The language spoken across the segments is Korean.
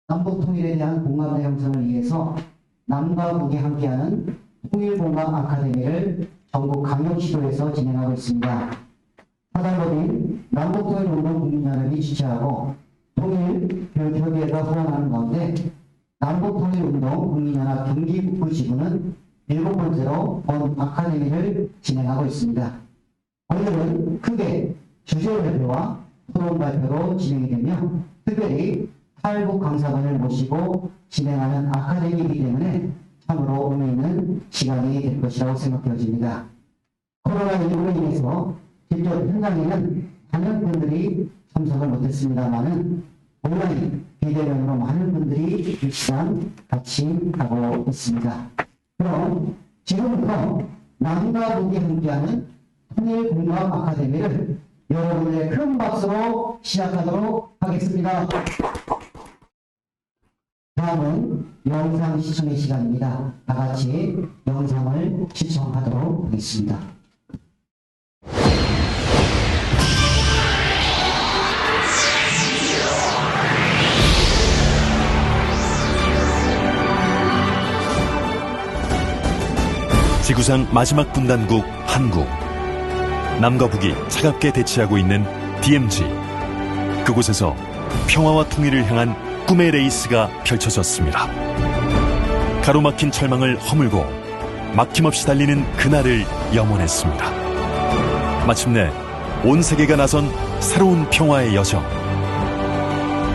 남북 통일에 대한 공감대 형성을 위해서 남과 북이 함께하는 통일공감 아카데미를 전국 강력시도에서 진행하고 있습니다. 사단법인 남북통일운동 국민연합이 주최하고 통일교육협의회가 후원하는 가운데 남북통일운동 국민연합 경기북부 지부는 7번째로 본 아카데미를 진행하고 있습니다. 오늘은 크게 주제 발표와 토론 발표로 진행이 되며 특별히 탈북 강사분을 모시고 진행하는 아카데미이기 때문에 참으로 의미 있는 시간이 될 것이라고 생각되어집니다. 코로나19로 인해서 직접 현장에는 많은 분들이 참석을 못했습니다만은 온라인 비대면으로 많은 분들이 이 시간 같이 하고 있습니다. 그럼 지금부터 남과 북이 함께하는 통일공감 아카데미를 여러분의 큰 박수로 시작하도록 하겠습니다. 다음은 영상 시청의 시간입니다. 다 같이 영상을 시청하도록 하겠습니다. 지구상 마지막 분단국 한국. 남과 북이 차갑게 대치하고 있는 DMZ. 그곳에서 평화와 통일을 향한 꿈의 레이스가 펼쳐졌습니다. 가로막힌 철망을 허물고 막힘없이 달리는 그날을 염원했습니다. 마침내 온 세계가 나선 새로운 평화의 여정.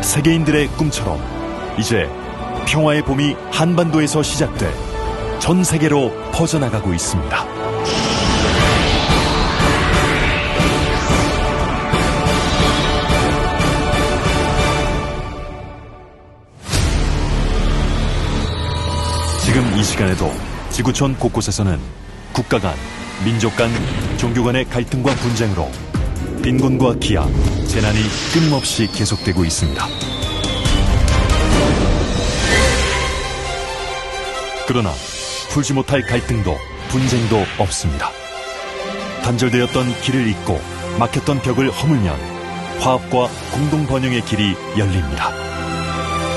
세계인들의 꿈처럼 이제 평화의 봄이 한반도에서 시작돼 전 세계로 퍼져나가고 있습니다. 지금 이 시간에도 지구촌 곳곳에서는 국가 간, 민족 간, 종교 간의 갈등과 분쟁으로 빈곤과 기아, 재난이 끊임없이 계속되고 있습니다. 그러나 풀지 못할 갈등도 분쟁도 없습니다. 단절되었던 길을 잇고 막혔던 벽을 허물면 화합과 공동 번영의 길이 열립니다.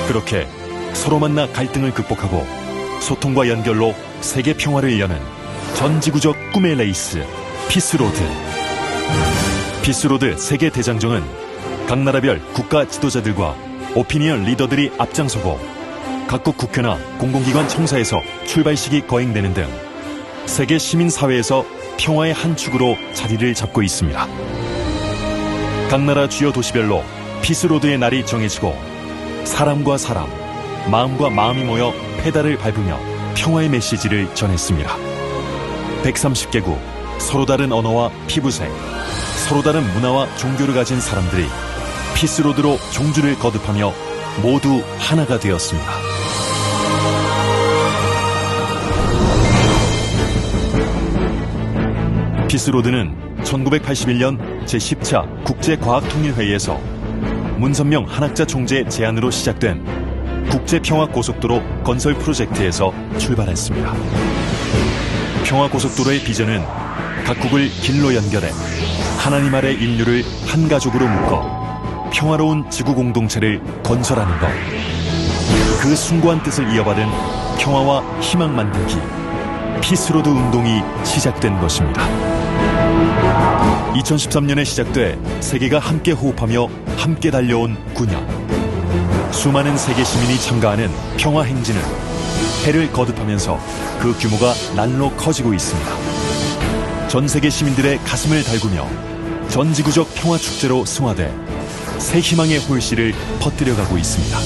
그렇게 서로 만나 갈등을 극복하고 소통과 연결로 세계 평화를 여는 전지구적 꿈의 레이스 피스로드. 피스로드 세계 대장정은 각 나라별 국가 지도자들과 오피니언 리더들이 앞장서고 각국 국회나 공공기관 청사에서 출발식이 거행되는 등 세계 시민사회에서 평화의 한 축으로 자리를 잡고 있습니다. 각 나라 주요 도시별로 피스로드의 날이 정해지고 사람과 사람, 마음과 마음이 모여 페달을 밟으며 평화의 메시지를 전했습니다. 130개국, 서로 다른 언어와 피부색, 서로 다른 문화와 종교를 가진 사람들이 피스로드로 종주를 거듭하며 모두 하나가 되었습니다. 피스로드는 1981년 제10차 국제과학통일회의에서 문선명 한학자 총재 제안으로 시작된 국제평화고속도로 건설 프로젝트에서 출발했습니다. 평화고속도로의 비전은 각국을 길로 연결해 하나님 아래 인류를 한 가족으로 묶어 평화로운 지구 공동체를 건설하는 것. 그 숭고한 뜻을 이어받은 평화와 희망 만들기 피스로드 운동이 시작된 것입니다. 2013년에 시작돼 세계가 함께 호흡하며 함께 달려온 9년. 수많은 세계 시민이 참가하는 평화 행진은 해를 거듭하면서 그 규모가 날로 커지고 있습니다. 전 세계 시민들의 가슴을 달구며 전지구적 평화 축제로 승화돼 새 희망의 홀씨를 퍼뜨려가고 있습니다.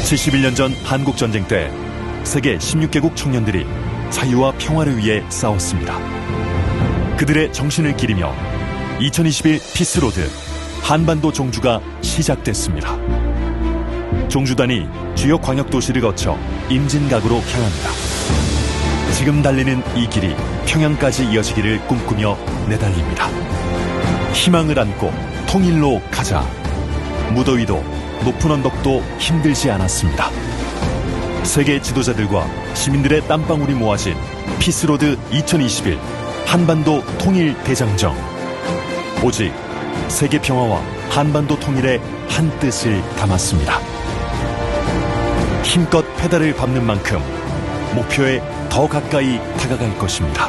71년 전 한국전쟁 때 세계 16개국 청년들이 자유와 평화를 위해 싸웠습니다. 그들의 정신을 기리며 2021 피스로드 한반도 종주가 시작됐습니다. 종주단이 주요 광역도시를 거쳐 임진각으로 향합니다. 지금 달리는 이 길이 평양까지 이어지기를 꿈꾸며 내달립니다. 희망을 안고 통일로 가자. 무더위도 높은 언덕도 힘들지 않았습니다. 세계 지도자들과 시민들의 땀방울이 모아진 피스로드 2021 한반도 통일 대장정. 오직 세계 평화와 한반도 통일의 한 뜻을 담았습니다. 힘껏 페달을 밟는 만큼 목표에 더 가까이 다가갈 것입니다.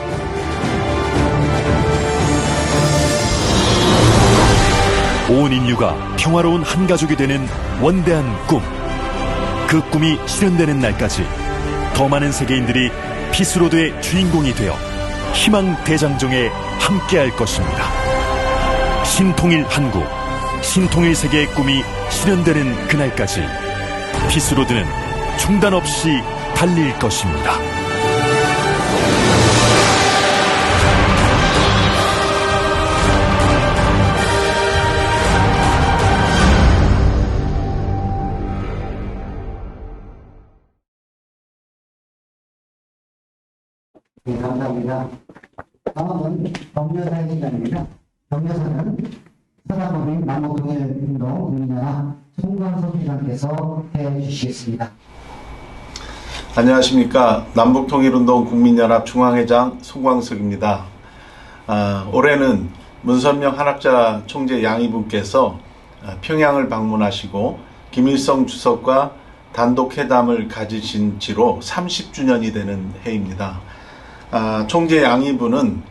온 인류가 평화로운 한 가족이 되는 원대한 꿈. 그 꿈이 실현되는 날까지 더 많은 세계인들이 피스로드의 주인공이 되어 희망 대장정에 함께할 것입니다. 신통일 한국, 신통일 세계의 꿈이 실현되는 그날까지 피스로드는 중단 없이 달릴 것입니다. 네, 감사합니다. 다음은 정여사의 시간입니다. 정여사는 사단법인 남북통일운동 국민연합 송광석 회장께서 해주시겠습니다. 안녕하십니까. 남북통일운동 국민연합 중앙회장 송광석입니다. 올해는 문선명 한학자 총재 양이분께서 평양을 방문하시고 김일성 주석과 단독회담을 가지신 지로 30주년이 되는 해입니다. 총재 양이분은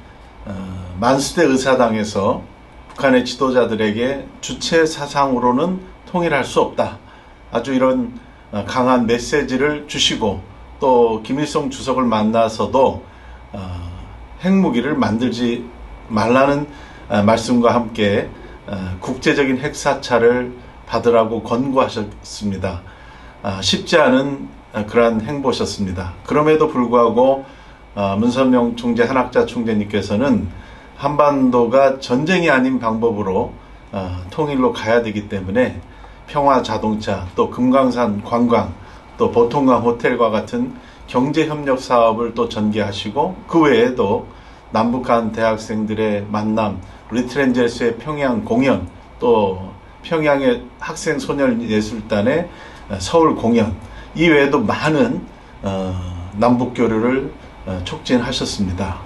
만수대 의사당에서 북한의 지도자들에게 주체 사상으로는 통일할 수 없다. 아주 이런 강한 메시지를 주시고 또 김일성 주석을 만나서도 핵무기를 만들지 말라는 말씀과 함께 국제적인 핵사찰을 받으라고 권고하셨습니다. 쉽지 않은 그러한 행보셨습니다. 그럼에도 불구하고 문선명 총재 한학자 총재님께서는 한반도가 전쟁이 아닌 방법으로 통일로 가야 되기 때문에 평화 자동차, 또 금강산 관광, 또 보통강 호텔과 같은 경제협력 사업을 또 전개하시고 그 외에도 남북한 대학생들의 만남, 리틀엔젤스의 평양 공연, 또 평양의 학생 소년예술단의 서울 공연, 이 외에도 많은 남북 교류를 촉진하셨습니다.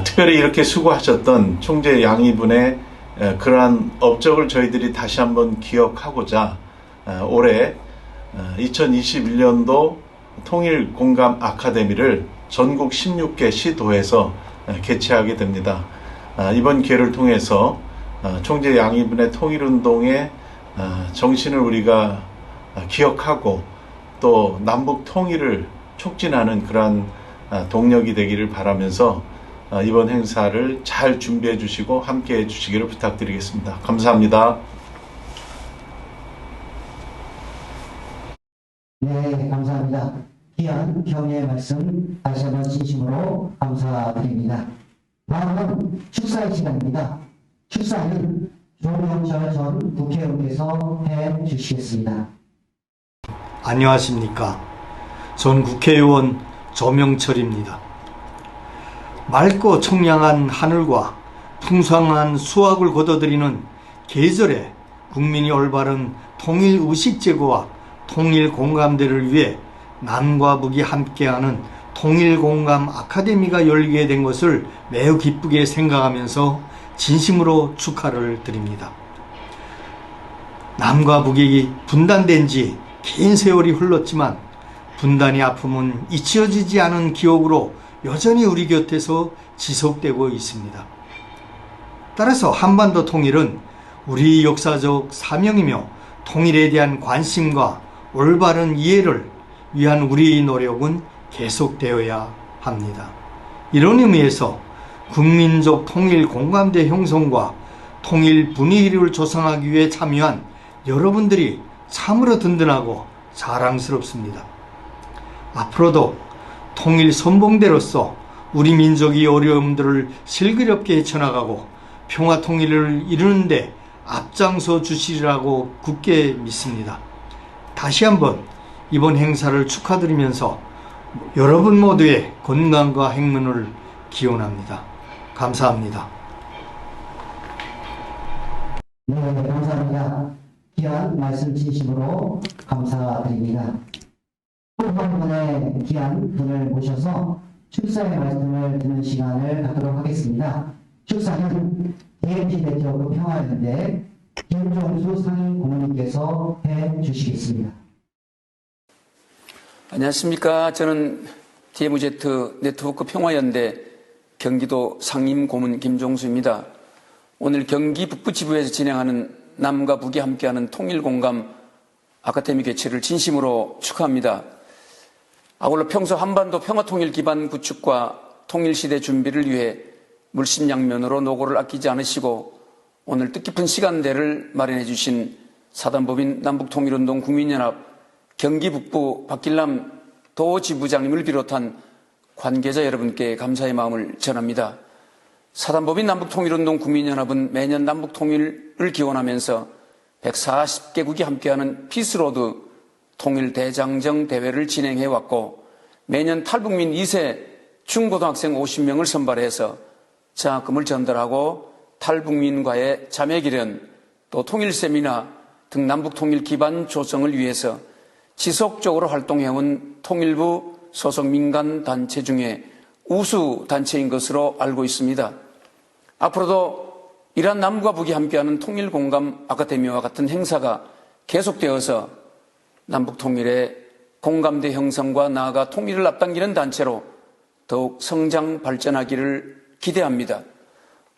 특별히 이렇게 수고하셨던 총재 양이분의 그러한 업적을 저희들이 다시 한번 기억하고자 올해 2021년도 통일공감 아카데미를 전국 16개 시도에서 개최하게 됩니다. 이번 기회를 통해서 총재 양이분의 통일운동의 정신을 우리가 기억하고 또 남북 통일을 촉진하는 그러한 동력이 되기를 바라면서 이번 행사를 잘 준비해 주시고 함께 해 주시기를 부탁드리겠습니다. 감사합니다. 네, 감사합니다. 귀한 격려의 말씀 다시 한번 진심으로 감사드립니다. 다음은 축사의 시간입니다. 축사는 조명철 전 국회의원께서 해 주시겠습니다. 안녕하십니까. 전 국회의원 조명철입니다. 맑고 청량한 하늘과 풍성한 수확을 거둬들이는 계절에 국민이 올바른 통일 의식 제고와 통일 공감대를 위해 남과 북이 함께하는 통일 공감 아카데미가 열리게 된 것을 매우 기쁘게 생각하면서 진심으로 축하를 드립니다. 남과 북이 분단된 지 긴 세월이 흘렀지만 분단의 아픔은 잊혀지지 않은 기억으로 여전히 우리 곁에서 지속되고 있습니다. 따라서 한반도 통일은 우리 역사적 사명이며 통일에 대한 관심과 올바른 이해를 위한 우리의 노력은 계속되어야 합니다. 이런 의미에서 국민적 통일 공감대 형성과 통일 분위기를 조성하기 위해 참여한 여러분들이 참으로 든든하고 자랑스럽습니다. 앞으로도 통일 선봉대로서 우리 민족이 어려움들을 슬기롭게 헤쳐나가고 평화 통일을 이루는 데 앞장서 주시리라고 굳게 믿습니다. 다시 한번 이번 행사를 축하드리면서 여러분 모두의 건강과 행운을 기원합니다. 감사합니다. 네, 감사합니다. 귀한 말씀 진심으로 감사드립니다. 한 분의 귀한 분을 모셔서 축사의 말씀을 듣는 시간을 갖도록 하겠습니다. 축사는 DMZ 네트워크 평화연대 김종수 상임 고문님께서 해 주시겠습니다. 안녕하십니까. 저는 DMZ 네트워크 평화연대 경기도 상임고문 김종수입니다. 오늘 경기 북부지부에서 진행하는 남과 북이 함께하는 통일공감 아카데미 개최를 진심으로 축하합니다. 아울러 평소 한반도 평화통일 기반 구축과 통일시대 준비를 위해 물심양면으로 노고를 아끼지 않으시고 오늘 뜻깊은 시간대를 마련해 주신 사단법인 남북통일운동 국민연합 경기북부 박길남 도지부장님을 비롯한 관계자 여러분께 감사의 마음을 전합니다. 사단법인 남북통일운동 국민연합은 매년 남북통일을 기원하면서 140개국이 함께하는 피스로드 통일대장정 대회를 진행해왔고 매년 탈북민 2세 중고등학생 50명을 선발해서 장학금을 전달하고 탈북민과의 자매기련 또 통일세미나 등 남북통일 기반 조성을 위해서 지속적으로 활동해온 통일부 소속 민간단체 중에 우수 단체인 것으로 알고 있습니다. 앞으로도 이러한 남과 북이 함께하는 통일공감 아카데미와 같은 행사가 계속되어서 남북통일의 공감대 형성과 나아가 통일을 앞당기는 단체로 더욱 성장 발전하기를 기대합니다.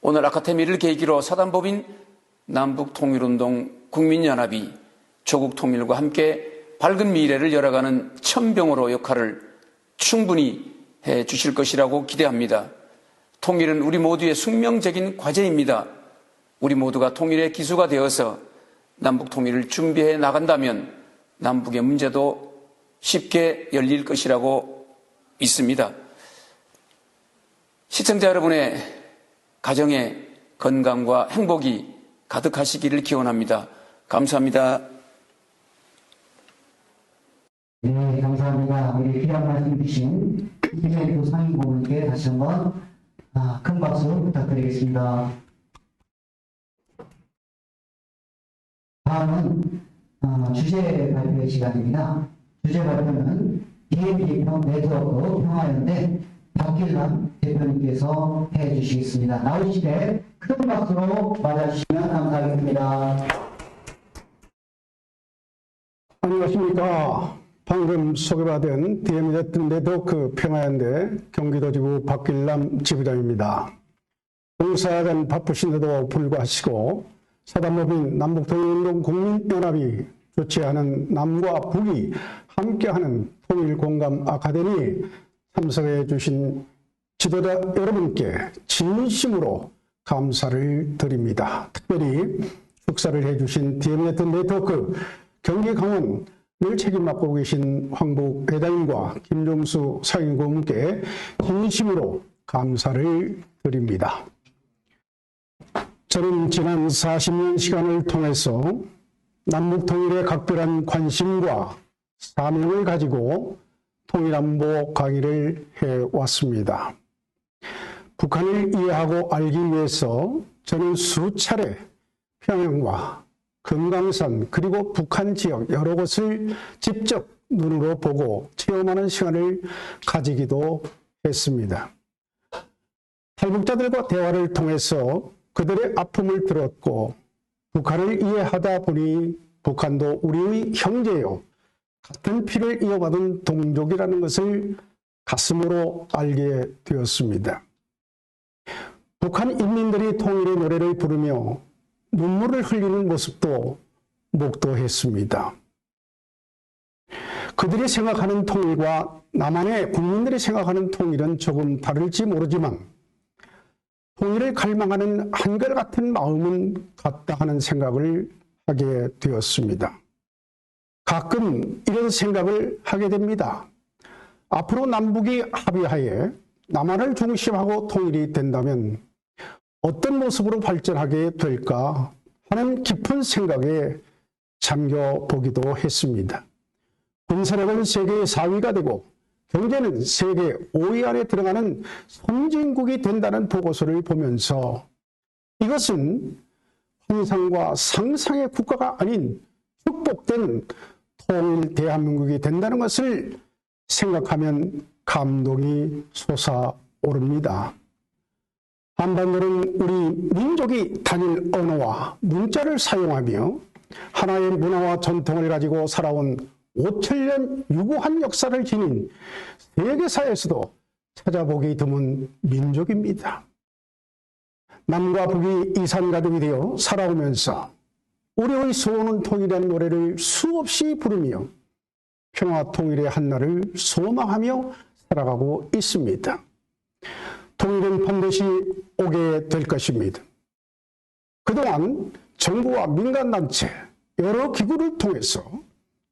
오늘 아카데미를 계기로 사단법인 남북통일운동 국민연합이 조국 통일과 함께 밝은 미래를 열어가는 천병으로 역할을 충분히 해 주실 것이라고 기대합니다. 통일은 우리 모두의 숙명적인 과제입니다. 우리 모두가 통일의 기수가 되어서 남북 통일을 준비해 나간다면 남북의 문제도 쉽게 열릴 것이라고 믿습니다. 시청자 여러분의 가정에 건강과 행복이 가득하시기를 기원합니다. 감사합니다. 네, 감사합니다. 우리 귀한 말씀 주신 김영수 상임고문께 다시 한번 큰 박수 부탁드리겠습니다. 다음은 주제 발표 시간입니다. 주제 발표는 DMZ 네트워크 평화연대 박길남 대표님께서 해주시겠습니다. 나오시되 큰 박수로 맞아주시면 감사하겠습니다. 안녕하십니까. 방금 소개받은 DMZ 네트워크 평화연대 경기도지부 박길남 지부장입니다. 봉사가 바쁘신데도 불구하시고 사단법인 남북통일운동 국민연합이 주최하는 남과 북이 함께하는 통일공감 아카데미 참석해 주신 지도자 여러분께 진심으로 감사를 드립니다. 특별히 축사를 해주신 DMZ 네트워크 경기 강원 늘 책임 맡고 계신 황복 회장님과 김종수 상임고문께 진심으로 감사를 드립니다. 저는 지난 40년 시간을 통해서 남북통일에 각별한 관심과 사명을 가지고 통일안보 강의를 해왔습니다. 북한을 이해하고 알기 위해서 저는 수차례 평양과 금강산 그리고 북한 지역 여러 곳을 직접 눈으로 보고 체험하는 시간을 가지기도 했습니다. 탈북자들과 대화를 통해서 그들의 아픔을 들었고 북한을 이해하다 보니 북한도 우리의 형제요 같은 피를 이어받은 동족이라는 것을 가슴으로 알게 되었습니다. 북한 인민들이 통일의 노래를 부르며 눈물을 흘리는 모습도 목도했습니다. 그들이 생각하는 통일과 남한의 국민들이 생각하는 통일은 조금 다를지 모르지만 통일을 갈망하는 한결같은 마음은 같다 하는 생각을 하게 되었습니다. 가끔 이런 생각을 하게 됩니다. 앞으로 남북이 합의하에 남한을 중심하고 통일이 된다면 어떤 모습으로 발전하게 될까 하는 깊은 생각에 잠겨보기도 했습니다. 군사력은 세계 4위가 되고 경제는 세계 5위 안에 들어가는 선진국이 된다는 보고서를 보면서 이것은 환상과 상상의 국가가 아닌 축복된 통일 대한민국이 된다는 것을 생각하면 감동이 솟아오릅니다. 한반도는 우리 민족이 단일 언어와 문자를 사용하며 하나의 문화와 전통을 가지고 살아온 5천년 유구한 역사를 지닌 세계사에서도 찾아보기 드문 민족입니다. 남과 북이 이산가족이 되어 살아오면서 우리의 소원은 통일이라는 노래를 수없이 부르며 평화 통일의 한날을 소망하며 살아가고 있습니다. 통일은 반드시 오게 될 것입니다. 그동안 정부와 민간단체, 여러 기구를 통해서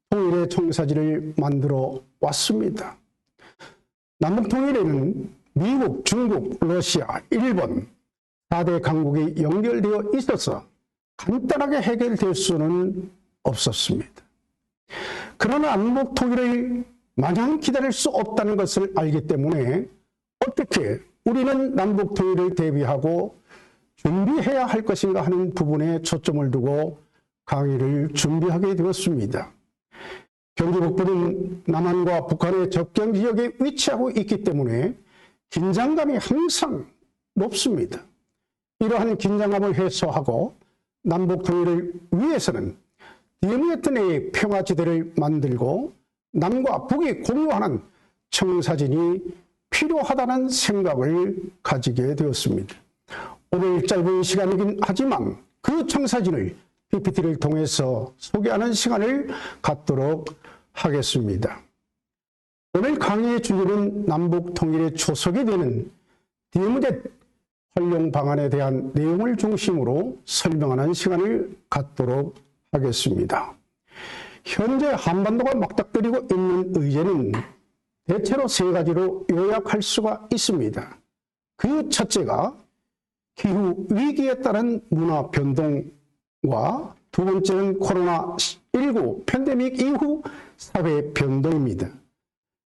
통일의 청사진을 만들어 왔습니다. 남북통일에는 미국, 중국, 러시아, 일본 4대 강국이 연결되어 있어서 간단하게 해결될 수는 없었습니다. 그러나 남북통일을 마냥 기다릴 수 없다는 것을 알기 때문에 어떻게 우리는 남북통일을 대비하고 준비해야 할 것인가 하는 부분에 초점을 두고 강의를 준비하게 되었습니다. 경기 북부는 남한과 북한의 접경 지역에 위치하고 있기 때문에 긴장감이 항상 높습니다. 이러한 긴장감을 해소하고 남북 통일을 위해서는 DMZ 내의 평화지대를 만들고 남과 북이 공유하는 청사진이 필요하다는 생각을 가지게 되었습니다. 오늘 짧은 시간이긴 하지만 그 청사진을 PPT를 통해서 소개하는 시간을 갖도록 하겠습니다. 오늘 강의의 주제는 남북 통일의 초석이 되는 DMZ 활용 방안에 대한 내용을 중심으로 설명하는 시간을 갖도록 하겠습니다. 현재 한반도가 맞닥뜨리고 있는 의제는 대체로 세 가지로 요약할 수가 있습니다. 그 첫째가 기후 위기에 따른 문화 변동과 두 번째는 코로나19 팬데믹 이후 사회 변동입니다.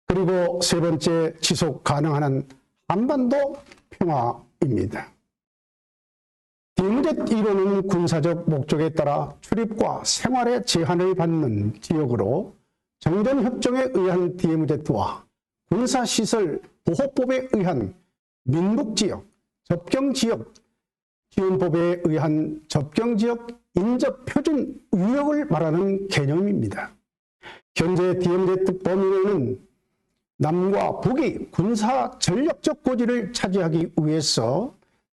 그리고 세 번째 지속 가능한 한반도 평화입니다. DMZ 이론은 군사적 목적에 따라 출입과 생활의 제한을 받는 지역으로 정전협정에 의한 DMZ와 군사시설 보호법에 의한 민북지역, 접경지역, 기원법에 의한 접경지역 인접표준 유역을 말하는 개념입니다. 현재 DMZ 범위 내에는 남과 북이 군사 전력적 고지를 차지하기 위해서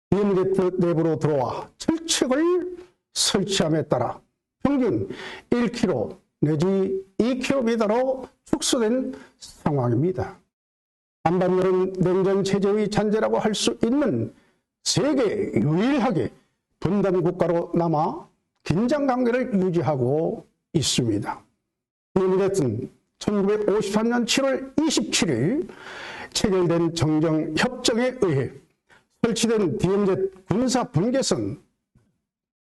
DMZ 내부로 들어와 철책을 설치함에 따라 평균 1km 내지 2km로 축소된 상황입니다. 한반도는 냉전 체제의 잔재라고 할 수 있는 세계 유일하게 분단 국가로 남아 긴장 관계를 유지하고 있습니다. DMZ는 1953년 7월 27일 체결된 정정협정에 의해 설치된 DMZ 군사 분계선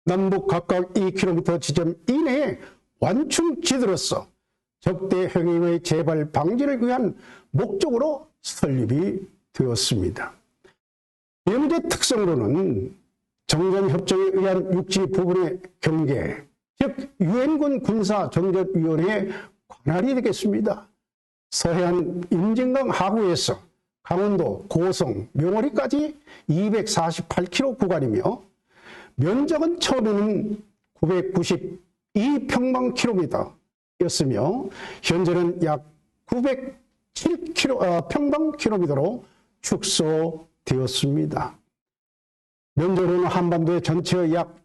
남북 각각 2km 지점 이내에 완충지대로서 적대 행위의 재발 방지를 위한 목적으로 설립이 되었습니다. DMZ 특성으로는 정전협정에 의한 육지 부분의 경계, 즉 유엔군 군사정전위원회의 관할이 되겠습니다. 서해안 임진강 하구에서 강원도, 고성, 명월이까지 248km 구간이며 면적은 처음에는 992평방킬로미터였으며 현재는 약 907평방킬로미터로 축소되었습니다. 면적으로는 한반도의 전체의 약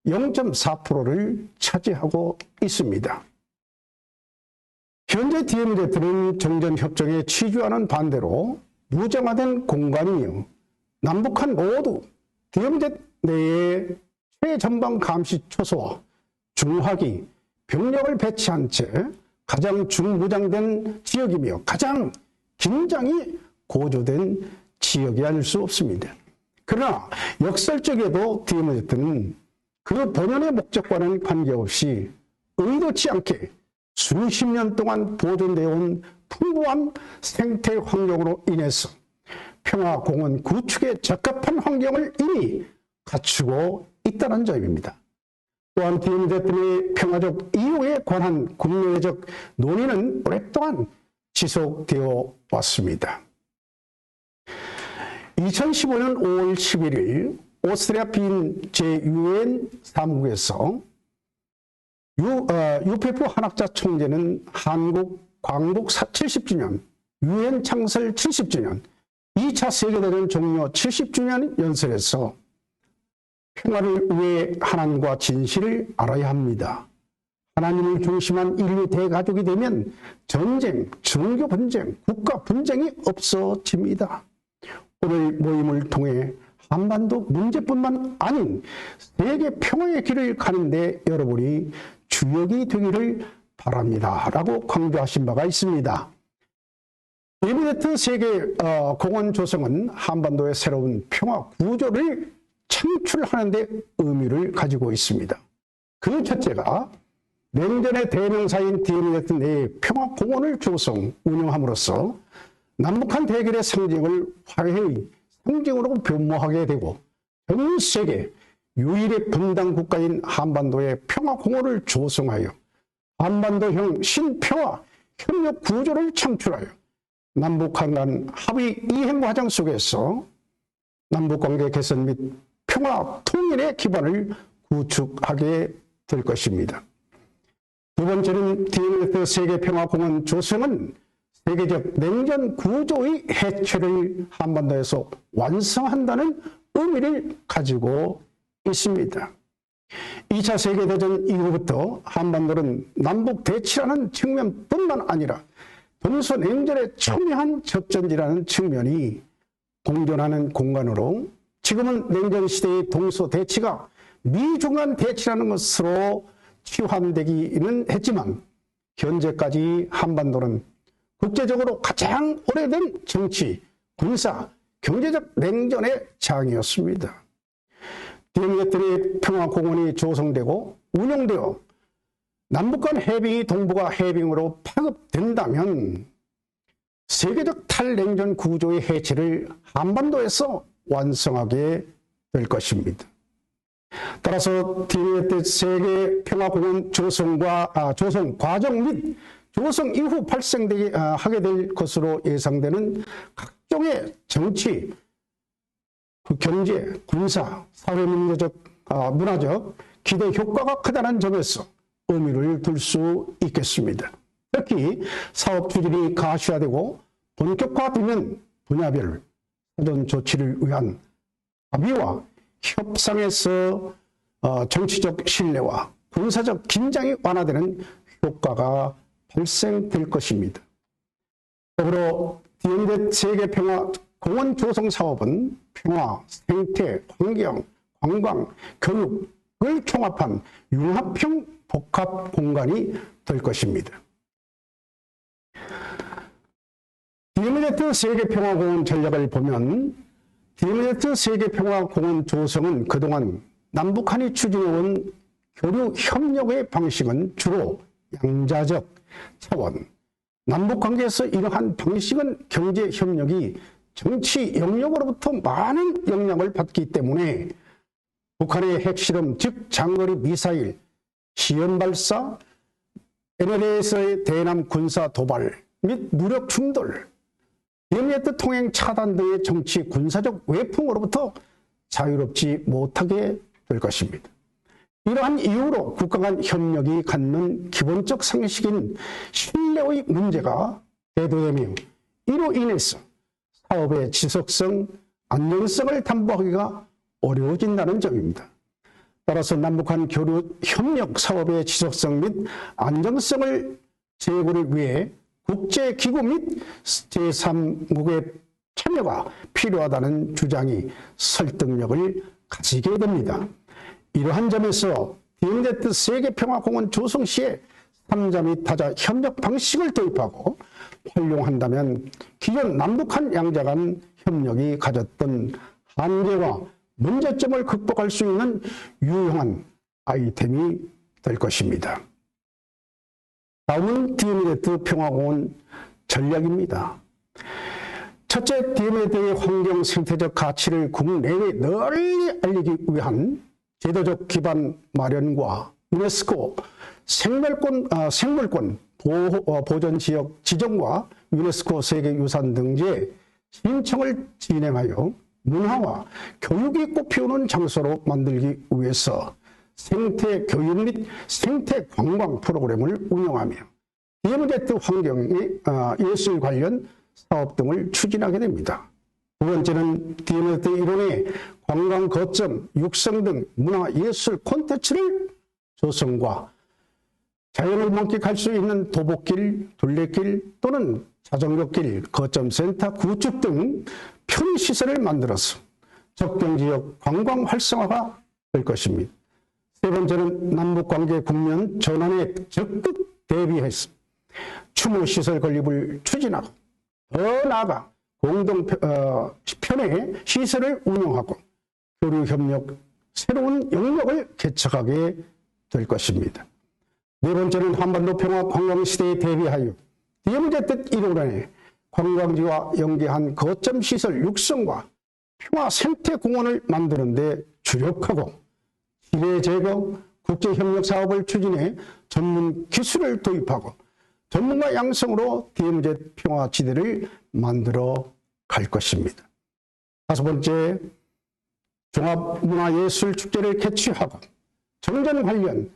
0.4%를 차지하고 있습니다. 현재 DMZ는 정전협정에 취조하는 반대로 무정화된 공간이며 남북한 모두 DMZ 내에 최전방 감시 초소와 중화기, 병력을 배치한 채 가장 중무장된 지역이며 가장 긴장이 고조된 지역이 아닐 수 없습니다. 그러나 역설적에도 DMZ는 그 본연의 목적과는 관계없이 의도치 않게 수십 년 동안 보존되어 온 풍부한 생태 환경으로 인해서 평화공원 구축에 적합한 환경을 이미 갖추고 있다는 점입니다. 또한 DMZ의 평화적 이용에 관한 국내외적 논의는 오랫동안 지속되어 왔습니다. 2015년 5월 11일 오스트리아 빈 제 유엔 사무국에서 유페프 한학자 총재는 한국 광복 70주년, 유엔 창설 70주년, 2차 세계대전 종료 70주년 연설에서 평화를 위해 하나님과 진실을 알아야 합니다. 하나님을 중심한 인류 대가족이 되면 전쟁, 종교 분쟁, 국가 분쟁이 없어집니다. 오늘 모임을 통해 한반도 문제뿐만 아닌 세계 평화의 길을 가는데 여러분이 주역이 되기를 바랍니다. 라고 강조하신 바가 있습니다. 데이비드 세계 공원 조성은 한반도의 새로운 평화 구조를 창출하는 데 의미를 가지고 있습니다. 그 첫째가 냉전의 대명사인 데이비드 내의 평화 공원을 조성, 운영함으로써 남북한 대결의 상징을 화해의 상징으로 변모하게 되고 전 세계 유일의 분단 국가인 한반도의 평화 공원을 조성하여 한반도형 신평화 협력 구조를 창출하여 남북한 간 합의 이행 과정 속에서 남북관계 개선 및 평화 통일의 기반을 구축하게 될 것입니다. 두 번째는 데이비드 세계평화공원 조성은 세계적 냉전 구조의 해체를 한반도에서 완성한다는 의미를 가지고 있습니다. 2차 세계대전 이후부터 한반도는 남북 대치라는 측면뿐만 아니라 동서냉전에 첨예한 접전지라는 측면이 공존하는 공간으로 지금은 냉전시대의 동서대치가 미중간 대치라는 것으로 치환되기는 했지만 현재까지 한반도는 국제적으로 가장 오래된 정치, 군사, 경제적 냉전의 장이었습니다. 디엠제트의 평화공원이 조성되고 운영되어 남북간 해빙이 동북아 해빙으로 파급된다면 세계적 탈냉전 구조의 해체를 한반도에서 완성하게 될 것입니다. 따라서 디엠제트 세계평화공원 조성 과정 및 조성 이후 발생하게 될 것으로 예상되는 각종의 정치, 경제, 군사, 사회민주적, 문화적 기대 효과가 크다는 점에서 의미를 둘 수 있겠습니다. 특히 사업 추진이 가시화되고 본격화되면 분야별 사전 조치를 위한 합의와 협상에서 정치적 신뢰와 군사적 긴장이 완화되는 효과가 발생될 것입니다. 더불어 디엠제트 세계평화공원 조성 사업은 평화, 생태, 환경, 관광, 교육을 총합한 융합형 복합 공간이 될 것입니다. 디엠제트 세계평화공원 전략을 보면 디엠제트 세계평화공원 조성은 그동안 남북한이 추진해온 교류 협력의 방식은 주로 양자적 차원, 남북관계에서 이러한 방식은 경제협력이 정치 영역으로부터 많은 영향을 받기 때문에 북한의 핵실험, 즉 장거리 미사일, 시험발사, NLL에서의 대남 군사 도발 및 무력 충돌, 디엠제트 통행 차단 등의 정치 군사적 외풍으로부터 자유롭지 못하게 될 것입니다. 이러한 이유로 국가 간 협력이 갖는 기본적 상식인 신뢰의 문제가 대두되며 이로 인해서 사업의 지속성, 안정성을 담보하기가 어려워진다는 점입니다. 따라서 남북한 교류 협력 사업의 지속성 및 안정성을 제고를 위해 국제기구 및 제3국의 참여가 필요하다는 주장이 설득력을 가지게 됩니다. 이러한 점에서 디엠제트 세계평화공원 조성 시에 3자 및 타자 협력 방식을 도입하고 활용한다면 기존 남북한 양자 간 협력이 가졌던 한계와 문제점을 극복할 수 있는 유용한 아이템이 될 것입니다. 다음은 디엠제트 평화공원 전략입니다. 첫째, 디엠제트의 환경 생태적 가치를 국내외 널리 알리기 위한 제도적 기반 마련과 유네스코 생물권 보전지역 지정과 유네스코 세계유산 등재 신청을 진행하여 문화와 교육이 꽃피우는 장소로 만들기 위해서 생태 교육 및 생태 관광 프로그램을 운영하며 DMZ 환경의 예술 관련 사업 등을 추진하게 됩니다. 두 번째는 DMZ 일원의 관광 거점 육성 등 문화예술 콘텐츠를 조성과 자연을 만끽할 수 있는 도보길, 둘레길 또는 자전거길, 거점센터, 구축 등 편의시설을 만들어서 적경지역 관광 활성화가 될 것입니다. 세 번째는 남북관계 국면 전환에 적극 대비해서 추모시설 건립을 추진하고 더 나아가 공동 편의 시설을 운영하고 교류협력 새로운 영역을 개척하게 될 것입니다. 네 번째는 한반도 평화 관광시대에 대비하여 DMZ 1호년에 관광지와 연계한 거점시설 육성과 평화 생태공원을 만드는 데 주력하고 지뢰 제거, 국제협력 사업을 추진해 전문 기술을 도입하고 전문가 양성으로 DMZ 평화지대를 만들어 갈 것입니다. 다섯 번째, 종합문화예술축제를 개최하고 정전 관련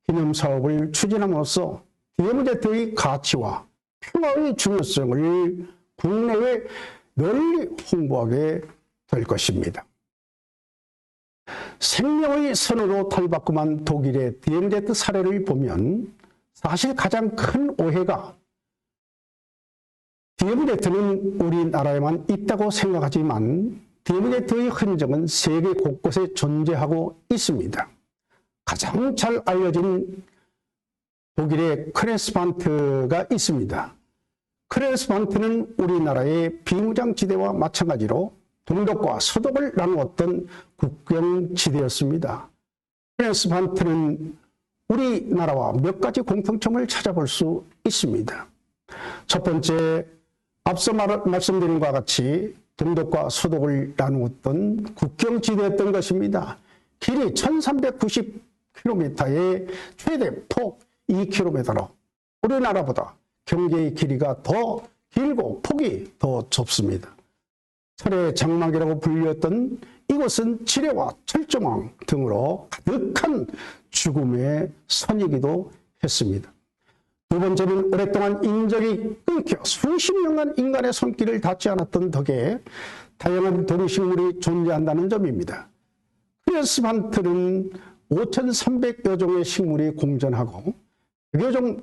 기념사업을 추진함으로써 DMZ의 가치와 평화의 중요성을 국내에 널리 홍보하게 될 것입니다. 생명의 선으로 탈바꿈한 독일의 DMZ 사례를 보면 사실 가장 큰 오해가 DMZ는 우리나라에만 있다고 생각하지만 DMZ의 흔적은 세계 곳곳에 존재하고 있습니다. 가장 잘 알려진 독일의 크레스반트가 있습니다. 크레스반트는 우리나라의 비무장지대와 마찬가지로 동독과 서독을 나누었던 국경지대였습니다. 크레스반트는 우리나라와 몇 가지 공통점을 찾아볼 수 있습니다. 첫 번째, 앞서 말씀드린 것과 같이 동독과 서독을 나누었던 국경지대였던 것입니다. 길이 1390km에 최대 폭 2km로 우리나라보다 경계의 길이가 더 길고 폭이 더 좁습니다. 철의 장막이라고 불렸던 이곳은 지뢰와 철조망 등으로 가득한 죽음의 선이기도 했습니다. 두 번째는 오랫동안 인적이 끊겨 수십 년간 인간의 손길을 닿지 않았던 덕에 다양한 동식물이 존재한다는 점입니다. 크레스반트는 5,300여 종의 식물이 공존하고 100여 종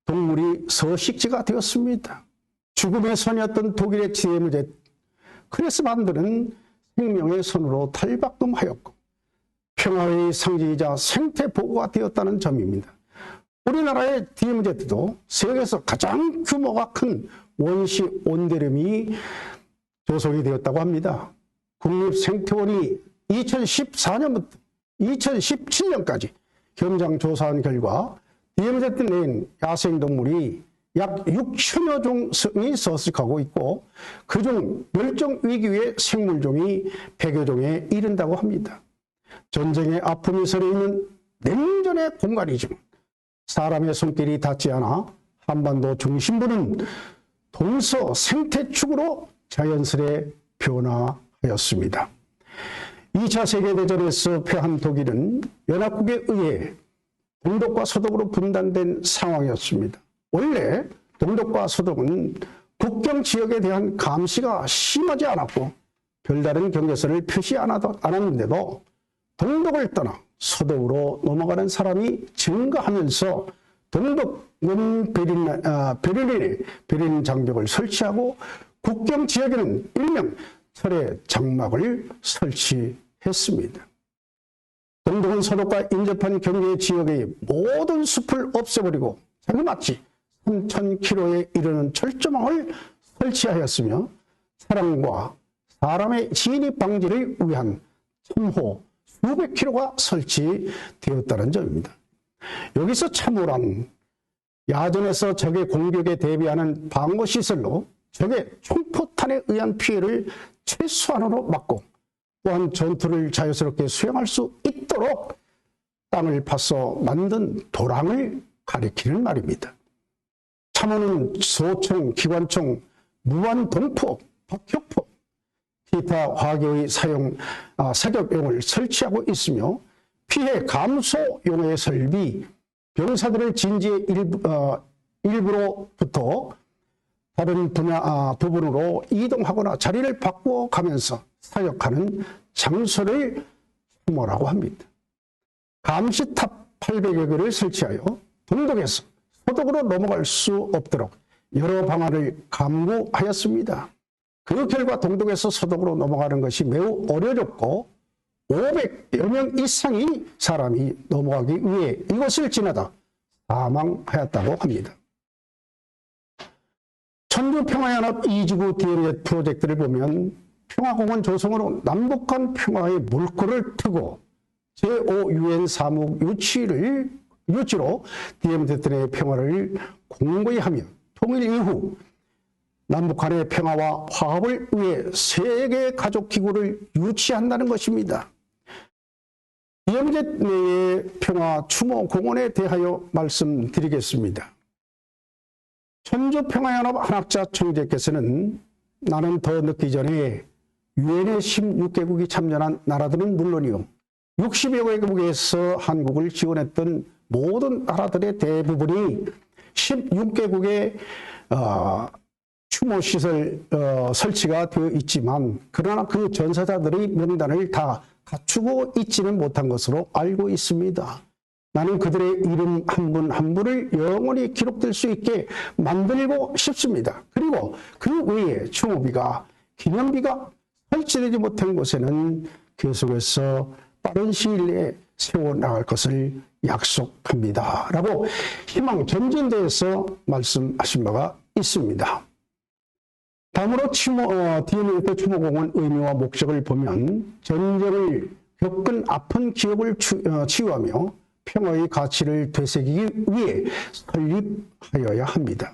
동물이 서식지가 되었습니다. 죽음의 선이었던 독일의 DMZ 크레스반트는 생명의 선으로 탈바꿈하였고 평화의 상징이자 생태 보호가 되었다는 점입니다. 우리나라의 DMZ도 세계에서 가장 규모가 큰 원시 온대렴이 조성이 되었다고 합니다. 국립생태원이 2014년부터 2017년까지 현장 조사한 결과 DMZ 내엔 야생동물이 약 6천여 종이 서식하고 있고 그중 멸종 위기의 생물종이 100여 종에 이른다고 합니다. 전쟁의 아픔이 서려 있는 냉전의 공간이지만 사람의 손길이 닿지 않아 한반도 중심부는 동서 생태축으로 자연스레 변화하였습니다. 2차 세계대전에서 패한 독일은 연합국에 의해 동독과 서독으로 분단된 상황이었습니다. 원래 동독과 서독은 국경 지역에 대한 감시가 심하지 않았고 별다른 경계선을 표시 않았는데도 동독을 떠나 서독으로 넘어가는 사람이 증가하면서 동독은 베를린 장벽을 설치하고 국경 지역에는 일명 철의 장막을 설치했습니다. 동독은 서독과 인접한 경계 지역의 모든 숲을 없애버리고 자그마치 3,000km에 이르는 철조망을 설치하였으며 사람과 사람의 진입 방지를 위한 참호 수백 킬로가 설치되었다는 점입니다. 여기서 참호란 야전에서 적의 공격에 대비하는 방어시설로 적의 총포탄에 의한 피해를 최소한으로 막고 또한 전투를 자유스럽게 수행할 수 있도록 땅을 파서 만든 도랑을 가리키는 말입니다. 참호는 소총, 기관총, 무한동포, 박격포, 기타 화기의 사격용을 설치하고 있으며 피해 감소용의 설비, 병사들을 진지의 일부로부터 다른 부분으로 이동하거나 자리를 바꿔가면서 사역하는 장소를 추모라고 합니다. 감시탑 800여 개를 설치하여 동독에서 서독으로 넘어갈 수 없도록 여러 방안을 강구하였습니다. 그 결과 동독에서 서독으로 넘어가는 것이 매우 어려졌고 500여 명 이상의 사람이 넘어가기 위해 이것을 지나다 사망하였다고 합니다. 천주평화연합 2지구 DMZ 프로젝트를 보면 평화공원 조성으로 남북 간 평화의 물꼬를 트고 제5 유엔 사무 유치로 DMZ 내 평화를 공고히 하며 통일 이후 남북 간의 평화와 화합을 위해 세계 가족 기구를 유치한다는 것입니다. DMZ 내의 평화 추모 공원에 대하여 말씀드리겠습니다. 천주평화연합 한학자 총재께서는 나는 더 늦기 전에 유엔의 16개국이 참여한 나라들은 물론이요 60여 개국에서 한국을 지원했던 모든 나라들의 대부분이 16개국의 추모시설 설치가 되어 있지만 그러나 그 전사자들의 명단을 다 갖추고 있지는 못한 것으로 알고 있습니다. 나는 그들의 이름 한 분 한 분을 영원히 기록될 수 있게 만들고 싶습니다. 그리고 그 외에 추모비가 기념비가 설치되지 못한 곳에는 계속해서 빠른 시일 내에 세워나갈 것을 약속합니다. 라고 희망 전진대에서 말씀하신 바가 있습니다. 다음으로 DMZ 추모공원 의미와 목적을 보면 전쟁을 겪은 아픈 기억을 치유하며 평화의 가치를 되새기기 위해 설립하여야 합니다.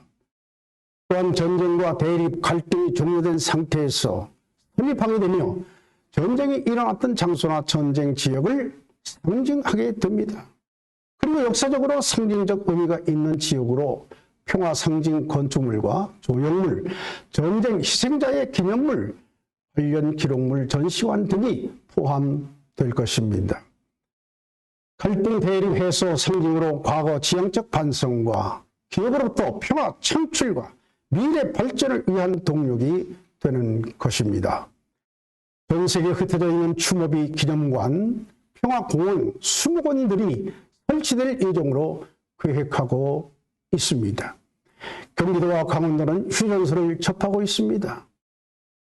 또한 전쟁과 대립, 갈등이 종료된 상태에서 설립하게 되며 전쟁이 일어났던 장소나 전쟁 지역을 상징하게 됩니다. 그리고 역사적으로 상징적 의미가 있는 지역으로 평화 상징 건축물과 조형물, 전쟁 희생자의 기념물, 관련 기록물, 전시관 등이 포함될 것입니다. 갈등 대립 해소 상징으로 과거 지향적 반성과 기업으로부터 평화 창출과 미래 발전을 위한 동력이 되는 것입니다. 전 세계에 흩어져 있는 추모비 기념관, 평화공원 20곳들이 설치될 예정으로 계획하고 있습니다. 경기도와 강원도는 휴전서를 접하고 있습니다.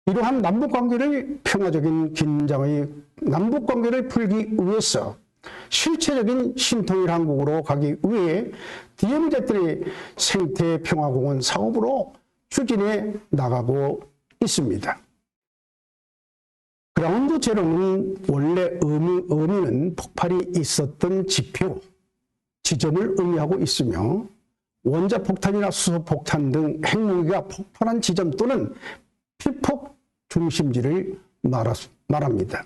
이러한 남북관계를 평화적인 긴장의 남북관계를 풀기 위해서 실체적인 신통일 한국으로 가기 위해 DMZ의 생태평화공원 사업으로 추진해 나가고 있습니다. 그라운드 제로는 원래 의미는 폭발이 있었던 지점을 의미하고 있으며 원자폭탄이나 수소폭탄 등 핵무기가 폭발한 지점 또는 피폭 중심지를 말합니다.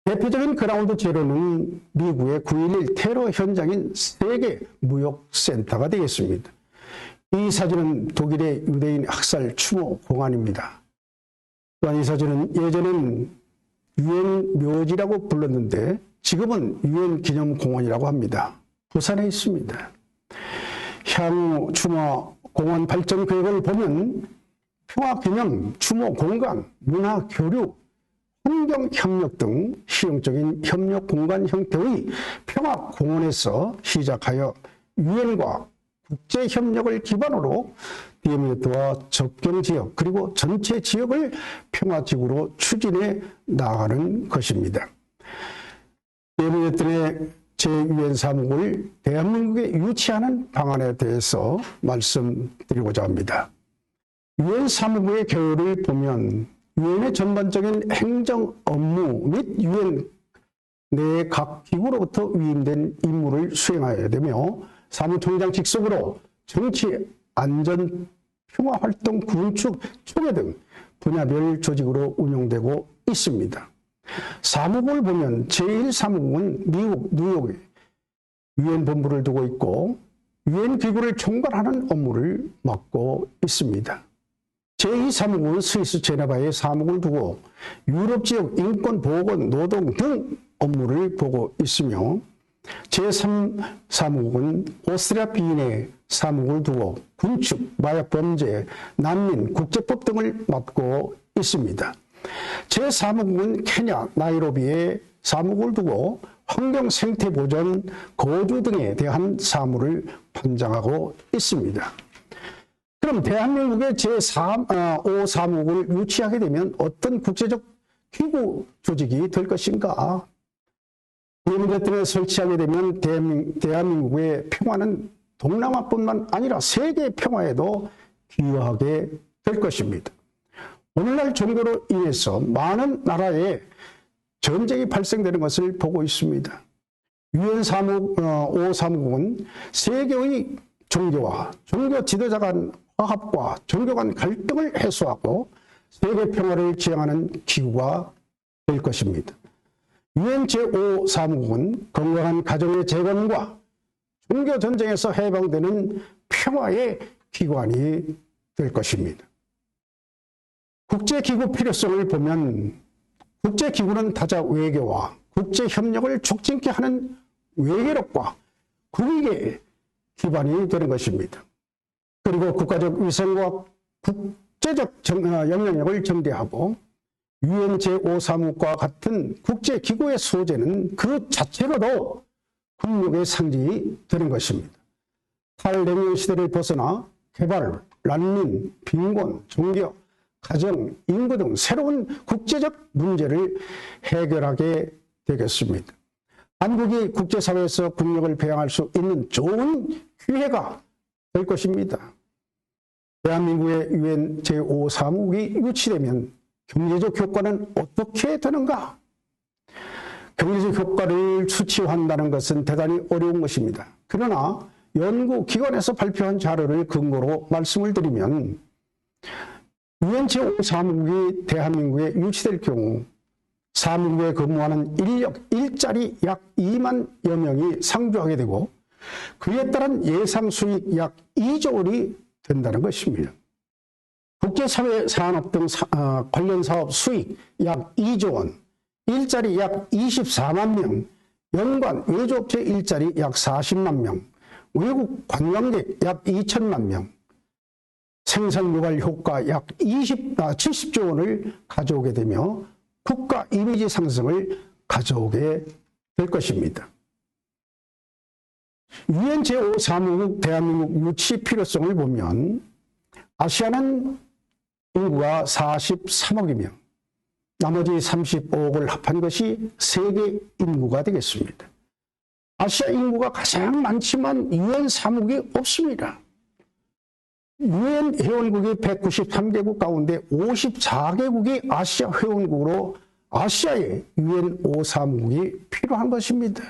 대표적인 그라운드 제로는 미국의 9.11 테러 현장인 세계 무역센터가 되겠습니다. 이 사진은 독일의 유대인 학살 추모 공간입니다. 또한 이 사진은 예전엔 유엔 묘지라고 불렀는데 지금은 유엔 기념공원이라고 합니다. 부산에 있습니다. 향후 추모 공원 발전 계획을 보면 평화기념, 추모 공간, 문화 교류, 환경협력 등 실용적인 협력 공간 형태의 평화공원에서 시작하여 유엔과 국제협력을 기반으로 DMZ와 접경지역 그리고 전체 지역을 평화지구로 추진해 나가는 것입니다. DMZ의 제2유엔 사무국을 대한민국에 유치하는 방안에 대해서 말씀드리고자 합니다. 유엔 사무국의 개요를 보면 유엔의 전반적인 행정 업무 및 유엔 내 각 기구로부터 위임된 임무를 수행하여야 되며 사무총장 직속으로 정치, 안전, 평화활동, 군축, 총회 등 분야별 조직으로 운영되고 있습니다. 사무국을 보면 제1사무국은 미국 뉴욕에 유엔 본부를 두고 있고 유엔 기구를 총괄하는 업무를 맡고 있습니다. 제2사무국은 스위스 제네바에 사무국을 두고 유럽 지역 인권, 보건, 노동 등 업무를 보고 있으며 제3사무국은 오스트리아 비인의 사무국을 두고 군축, 마약범죄, 난민, 국제법 등을 맡고 있습니다. 제4무국은 케냐, 나이로비에 사무국을 두고 환경, 생태 보전, 거주 등에 대한 사무를 관장하고 있습니다. 그럼 대한민국의 제5 사무국을 유치하게 되면 어떤 국제적 기구 조직이 될 것인가? 대한민국에 설치하게 되면 대한민국의 평화는 동남아뿐만 아니라 세계 평화에도 기여하게 될 것입니다. 오늘날 종교로 인해서 많은 나라에 전쟁이 발생되는 것을 보고 있습니다. 유엔 5사무국은 세계의 종교와 종교 지도자 간 화합과 종교 간 갈등을 해소하고 세계 평화를 지향하는 기구가 될 것입니다. 유엔 제5사무국은 건강한 가정의 재건과 종교 전쟁에서 해방되는 평화의 기관이 될 것입니다. 국제기구 필요성을 보면 국제기구는 타자 외교와 국제협력을 촉진케 하는 외교력과 국익의 기반이 되는 것입니다. 그리고 국가적 위상과 국제적 영향력을 전개하고 유엔 제5사무국과 같은 국제기구의 소재는 그 자체로도 국력의 상징이 되는 것입니다. 탈냉전 시대를 벗어나 개발, 난민, 빈곤, 종교, 가정, 인구 등 새로운 국제적 문제를 해결하게 되겠습니다. 한국이 국제사회에서 국력을 배양할 수 있는 좋은 기회가 될 것입니다. 대한민국의 유엔 제5사무국이 유치되면 경제적 효과는 어떻게 되는가? 경제적 효과를 수치화한다는 것은 대단히 어려운 것입니다. 그러나 연구기관에서 발표한 자료를 근거로 말씀을 드리면 유엔 제5사무국이 대한민국에 유치될 경우 사무국에 근무하는 일자리 약 2만여 명이 상주하게 되고 그에 따른 예상 수익 약 2조 원이 된다는 것입니다. 국제사회 산업 등 관련 사업 수익 약 2조 원, 일자리 약 24만 명, 연관 외주업체 일자리 약 40만 명, 외국 관광객 약 2천만 명, 생산 유발 효과 약 70조 원을 가져오게 되며 국가 이미지 상승을 가져오게 될 것입니다. 유엔 제5사무국 대한민국 유치 필요성을 보면 아시아는 인구가 43억이며 나머지 35억을 합한 것이 세계 인구가 되겠습니다. 아시아 인구가 가장 많지만 유엔 사무국이 없습니다. 유엔 회원국이 193개국 가운데 54개국이 아시아 회원국으로 아시아에 유엔 5사무국이 필요한 것입니다.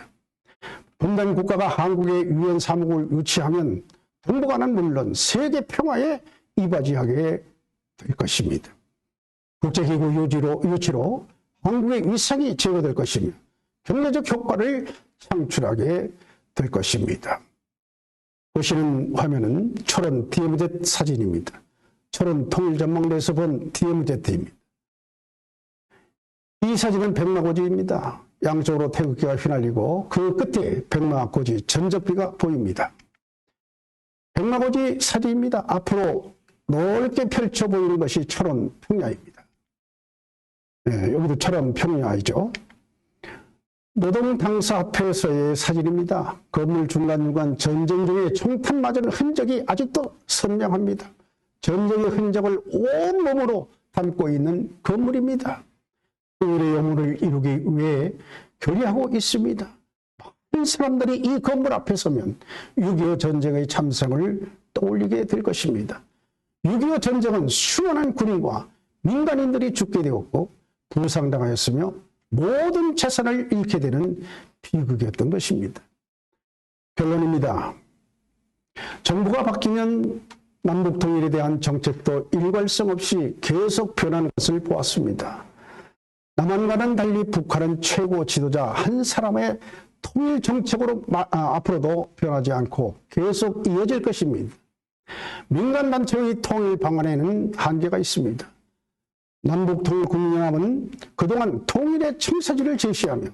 분단 국가가 한국의 유엔 사무국을 유치하면 동북아는 물론 세계 평화에 이바지하게 될 것입니다. 국제기구 유치로 한국의 위상이 제고될 것이며 경제적 효과를 창출하게 될 것입니다. 보시는 화면은 철원 DMZ 사진입니다. 철원 통일전망대에서 본 DMZ입니다. 이 사진은 백마고지입니다. 양쪽으로 태극기가 휘날리고 그 끝에 백마고지 전적비가 보입니다. 백마고지 사진입니다. 앞으로 넓게 펼쳐 보이는 것이 철원 평야입니다. 네, 여기도 철원 평야이죠. 노동당사협회에서의 사진입니다. 건물 중간중간 전쟁 중에 총탄 맞은 흔적이 아직도 선명합니다. 전쟁의 흔적을 온몸으로 담고 있는 건물입니다. 의뢰 의무를 이루기 위해 결의하고 있습니다. 많은 사람들이 이 건물 앞에 서면 6.25 전쟁의 참상을 떠올리게 될 것입니다. 6.25 전쟁은 수많은 군인과 민간인들이 죽게 되었고 부상당하였으며 모든 재산을 잃게 되는 비극이었던 것입니다. 결론입니다. 정부가 바뀌면 남북통일에 대한 정책도 일관성 없이 계속 변하는 것을 보았습니다. 남한과는 달리 북한은 최고 지도자 한 사람의 통일 정책으로 앞으로도 변하지 않고 계속 이어질 것입니다. 민간단체의 통일 방안에는 한계가 있습니다. 남북통일국민연합은 그동안 통일의 청사진을 제시하며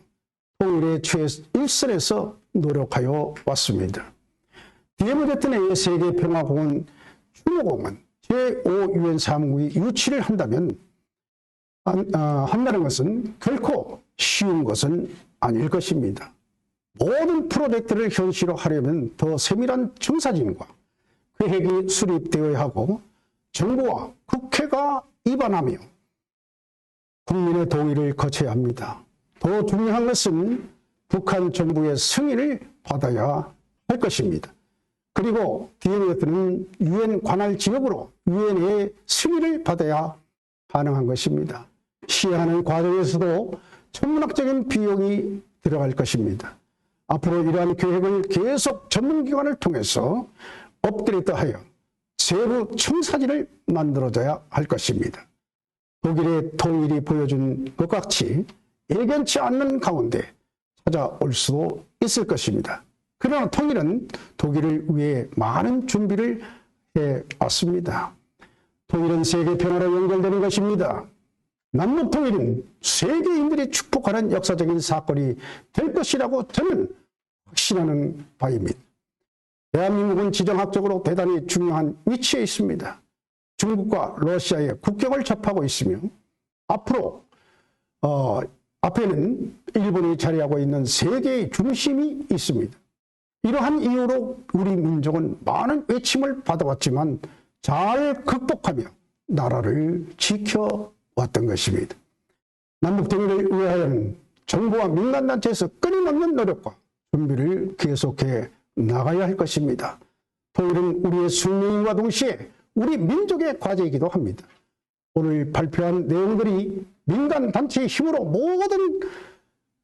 통일의 최일선에서 노력하여 왔습니다. DMZ의 세계평화공원 추모공원 제5 유엔 사무국이 유치를 한다는 것은 결코 쉬운 것은 아닐 것입니다. 모든 프로젝트를 현실화하려면 더 세밀한 청사진과 계획이 수립되어야 하고 정부와 국회가 입안하며 국민의 동의를 거쳐야 합니다. 더 중요한 것은 북한 정부의 승인을 받아야 할 것입니다. 그리고 DMZ는 유엔 관할 지역으로 유엔의 승인을 받아야 가능한 것입니다. 시행하는 과정에서도 천문학적인 비용이 들어갈 것입니다. 앞으로 이러한 계획을 계속 전문기관을 통해서 업그레이드하여 세부 청사진을 만들어져야 할 것입니다. 독일의 통일이 보여준 것 같이 예견치 않는 가운데 찾아올 수도 있을 것입니다. 그러나 통일은 독일을 위해 많은 준비를 해왔습니다. 통일은 세계 평화로 연결되는 것입니다. 남북 통일은 세계인들이 축복하는 역사적인 사건이 될 것이라고 저는 확신하는 바입니다. 대한민국은 지정학적으로 대단히 중요한 위치에 있습니다. 중국과 러시아의 국경을 접하고 있으며 앞으로 앞에는 일본이 자리하고 있는 세계의 중심이 있습니다. 이러한 이유로 우리 민족은 많은 외침을 받아왔지만 잘 극복하며 나라를 지켜왔던 것입니다. 남북 통일을 위하여는 정부와 민간단체에서 끊임없는 노력과 준비를 계속해 나가야 할 것입니다. 통일은 우리의 숙명과 동시에 우리 민족의 과제이기도 합니다. 오늘 발표한 내용들이 민간단체의 힘으로 모든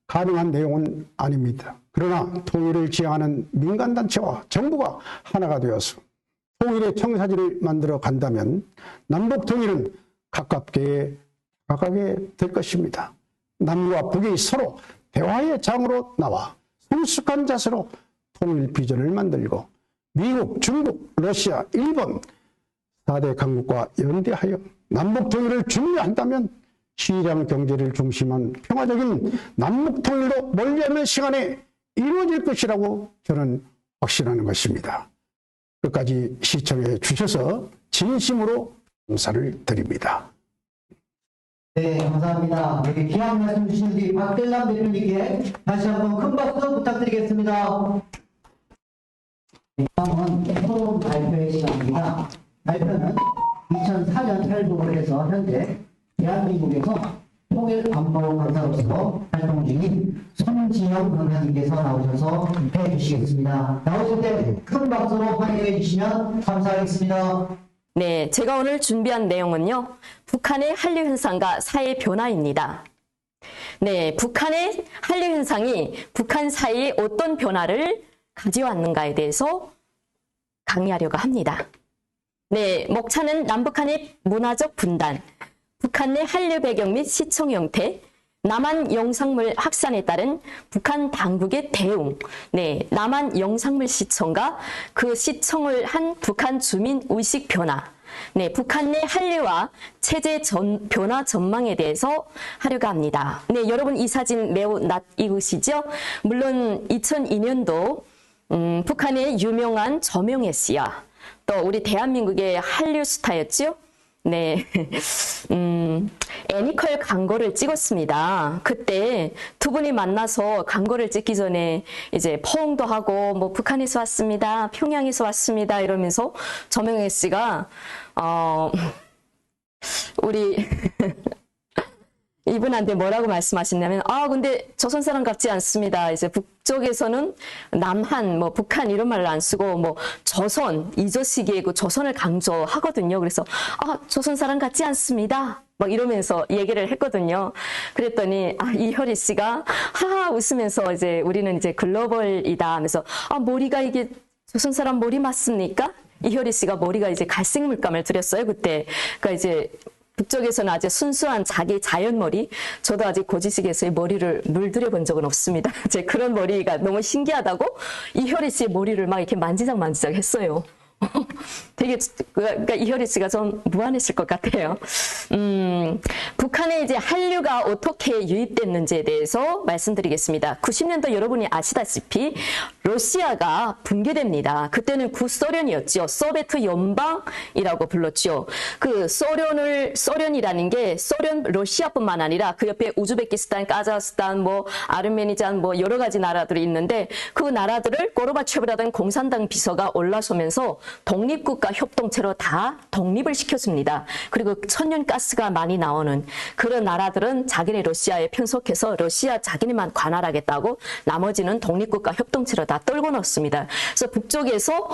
가능한 내용은 아닙니다. 그러나 통일을 지향하는 민간단체와 정부가 하나가 되어서 통일의 청사진을 만들어 간다면 남북 통일은 가깝게 될 것입니다. 남과 북이 서로 대화의 장으로 나와 성숙한 자세로 통일 비전을 만들고 미국, 중국, 러시아, 일본 4대 강국과 연대하여 남북 통일을 준비한다면 시장 경제를 중심한 평화적인 남북 통일로 멀리하는 시간에 이루어질 것이라고 저는 확신하는 것입니다. 끝까지 시청해 주셔서 진심으로 감사를 드립니다. 네, 감사합니다. 여기 귀한 말씀 주신 우리 박대남 대표님께 다시 한번 큰 박수 부탁드리겠습니다. 다음은 토론 발표의 시간입니다. 발표는 2004년 탈북을 해서 현재 대한민국에서 통일안보강사로서 활동 중인 손진영 강사님께서 나오셔서 해주시겠습니다. 나오실 때 큰 박수로 환영해 주시면 감사하겠습니다. 네, 제가 오늘 준비한 내용은요, 북한의 한류 현상과 사회 변화입니다. 네, 북한의 한류 현상이 북한 사회에 어떤 변화를 가져왔는가에 대해서 강의하려고 합니다. 네, 목차는 남북한의 문화적 분단, 북한 내 한류 배경 및 시청 형태, 남한 영상물 확산에 따른 북한 당국의 대응, 네, 남한 영상물 시청과 그 시청을 한 북한 주민 의식 변화, 네, 북한 내 한류와 체제 변화 전망에 대해서 하려고 합니다. 네, 여러분 이 사진 매우 낯익으시죠? 물론 2002년도 북한의 유명한 저명해 씨야, 또 우리 대한민국의 한류 스타였죠? 네, 애니컬 광고를 찍었습니다. 그때 두 분이 만나서 광고를 찍기 전에 이제 포옹도 하고 뭐 북한에서 왔습니다, 평양에서 왔습니다 이러면서 저명혜 씨가 우리 이분한테 뭐라고 말씀하셨냐면, 근데 조선 사람 같지 않습니다. 이제 북쪽에서는 남한, 뭐 북한 이런 말을 안 쓰고 뭐 조선, 이조식의 그 조선을 강조하거든요. 그래서 조선 사람 같지 않습니다. 막 이러면서 얘기를 했거든요. 그랬더니 이효리 씨가 하하 웃으면서 이제 우리는 이제 글로벌이다 하면서 머리가 이게 조선 사람 머리 맞습니까? 이효리 씨가 머리가 이제 갈색 물감을 들였어요, 그때. 그러니까 이제 북쪽에서는 아주 순수한 자기 자연머리, 저도 아직 고지식에서의 머리를 물들여 본 적은 없습니다. 제 그런 머리가 너무 신기하다고 이효리 씨의 머리를 막 이렇게 만지작 했어요. 되게, 그러니까 이효리 씨가 좀 무안했을 것 같아요. 북한에 이제 한류가 어떻게 유입됐는지에 대해서 말씀드리겠습니다. 90년도 여러분이 아시다시피 러시아가 붕괴됩니다. 그때는 구소련이었죠. 소비에트 연방이라고 불렀죠. 그 소련이라는 게 소련 러시아뿐만 아니라 그 옆에 우즈베키스탄, 카자흐스탄, 뭐 아르메니잔 뭐 여러 가지 나라들이 있는데 그 나라들을 고르바초프라는 공산당 비서가 올라서면서 독립국가 협동체로 다 독립을 시켰습니다. 그리고 천연가스가 많이 나오는 그런 나라들은 자기네 러시아에 편속해서 러시아 자기네만 관할하겠다고 나머지는 독립국가 협동체로 다 떨궈 넣었습니다. 그래서 북쪽에서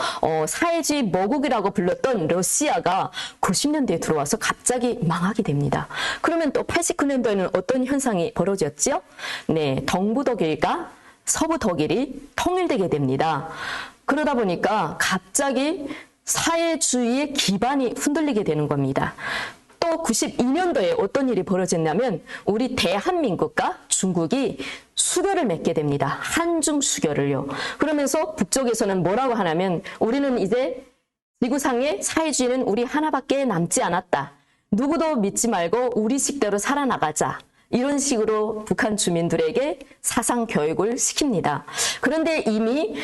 사회주의 모국이라고 불렀던 러시아가 90년대에 들어와서 갑자기 망하게 됩니다. 그러면 또 89년도에는 어떤 현상이 벌어졌죠? 네, 동부 독일과 서부 독일이 통일되게 됩니다. 그러다 보니까 갑자기 사회주의의 기반이 흔들리게 되는 겁니다. 또 92년도에 어떤 일이 벌어졌냐면 우리 대한민국과 중국이 수교를 맺게 됩니다. 한중 수교를요. 그러면서 북쪽에서는 뭐라고 하냐면 우리는 이제 지구상의 사회주의는 우리 하나밖에 남지 않았다. 누구도 믿지 말고 우리 식대로 살아나가자. 이런 식으로 북한 주민들에게 사상 교육을 시킵니다. 그런데 이미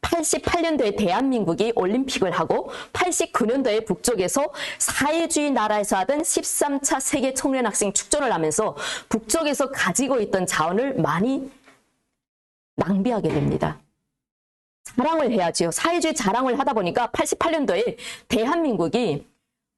88년도에 대한민국이 올림픽을 하고 89년도에 북쪽에서 사회주의 나라에서 하던 13차 세계 청년학생 축전을 하면서 북쪽에서 가지고 있던 자원을 많이 낭비하게 됩니다. 자랑을 해야지요. 사회주의 자랑을 하다 보니까 88년도에 대한민국이